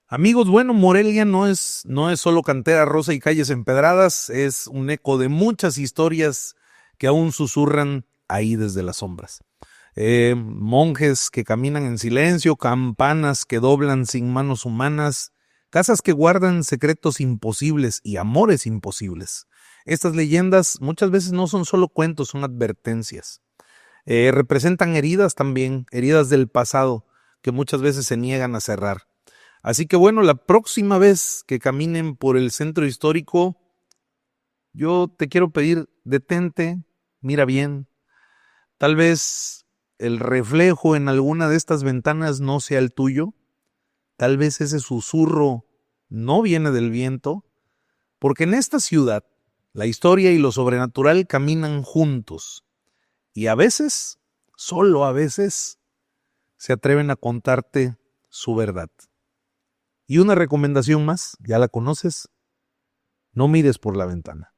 Speaker 1: Amigos, bueno, Morelia no es solo cantera rosa y calles empedradas, es un eco de muchas historias que aún susurran ahí desde las sombras. Monjes que caminan en silencio, campanas que doblan sin manos humanas, casas que guardan secretos imposibles y amores imposibles. Estas leyendas muchas veces no son solo cuentos, son advertencias. Representan heridas también, heridas del pasado, que muchas veces se niegan a cerrar. Así que bueno, la próxima vez que caminen por el centro histórico, yo te quiero pedir, detente, mira bien. Tal vez el reflejo en alguna de estas ventanas no sea el tuyo. Tal vez ese susurro no viene del viento. Porque en esta ciudad, la historia y lo sobrenatural caminan juntos. Y a veces, solo a veces, se atreven a contarte su verdad. Y una recomendación más, ya la conoces, no mires por la ventana.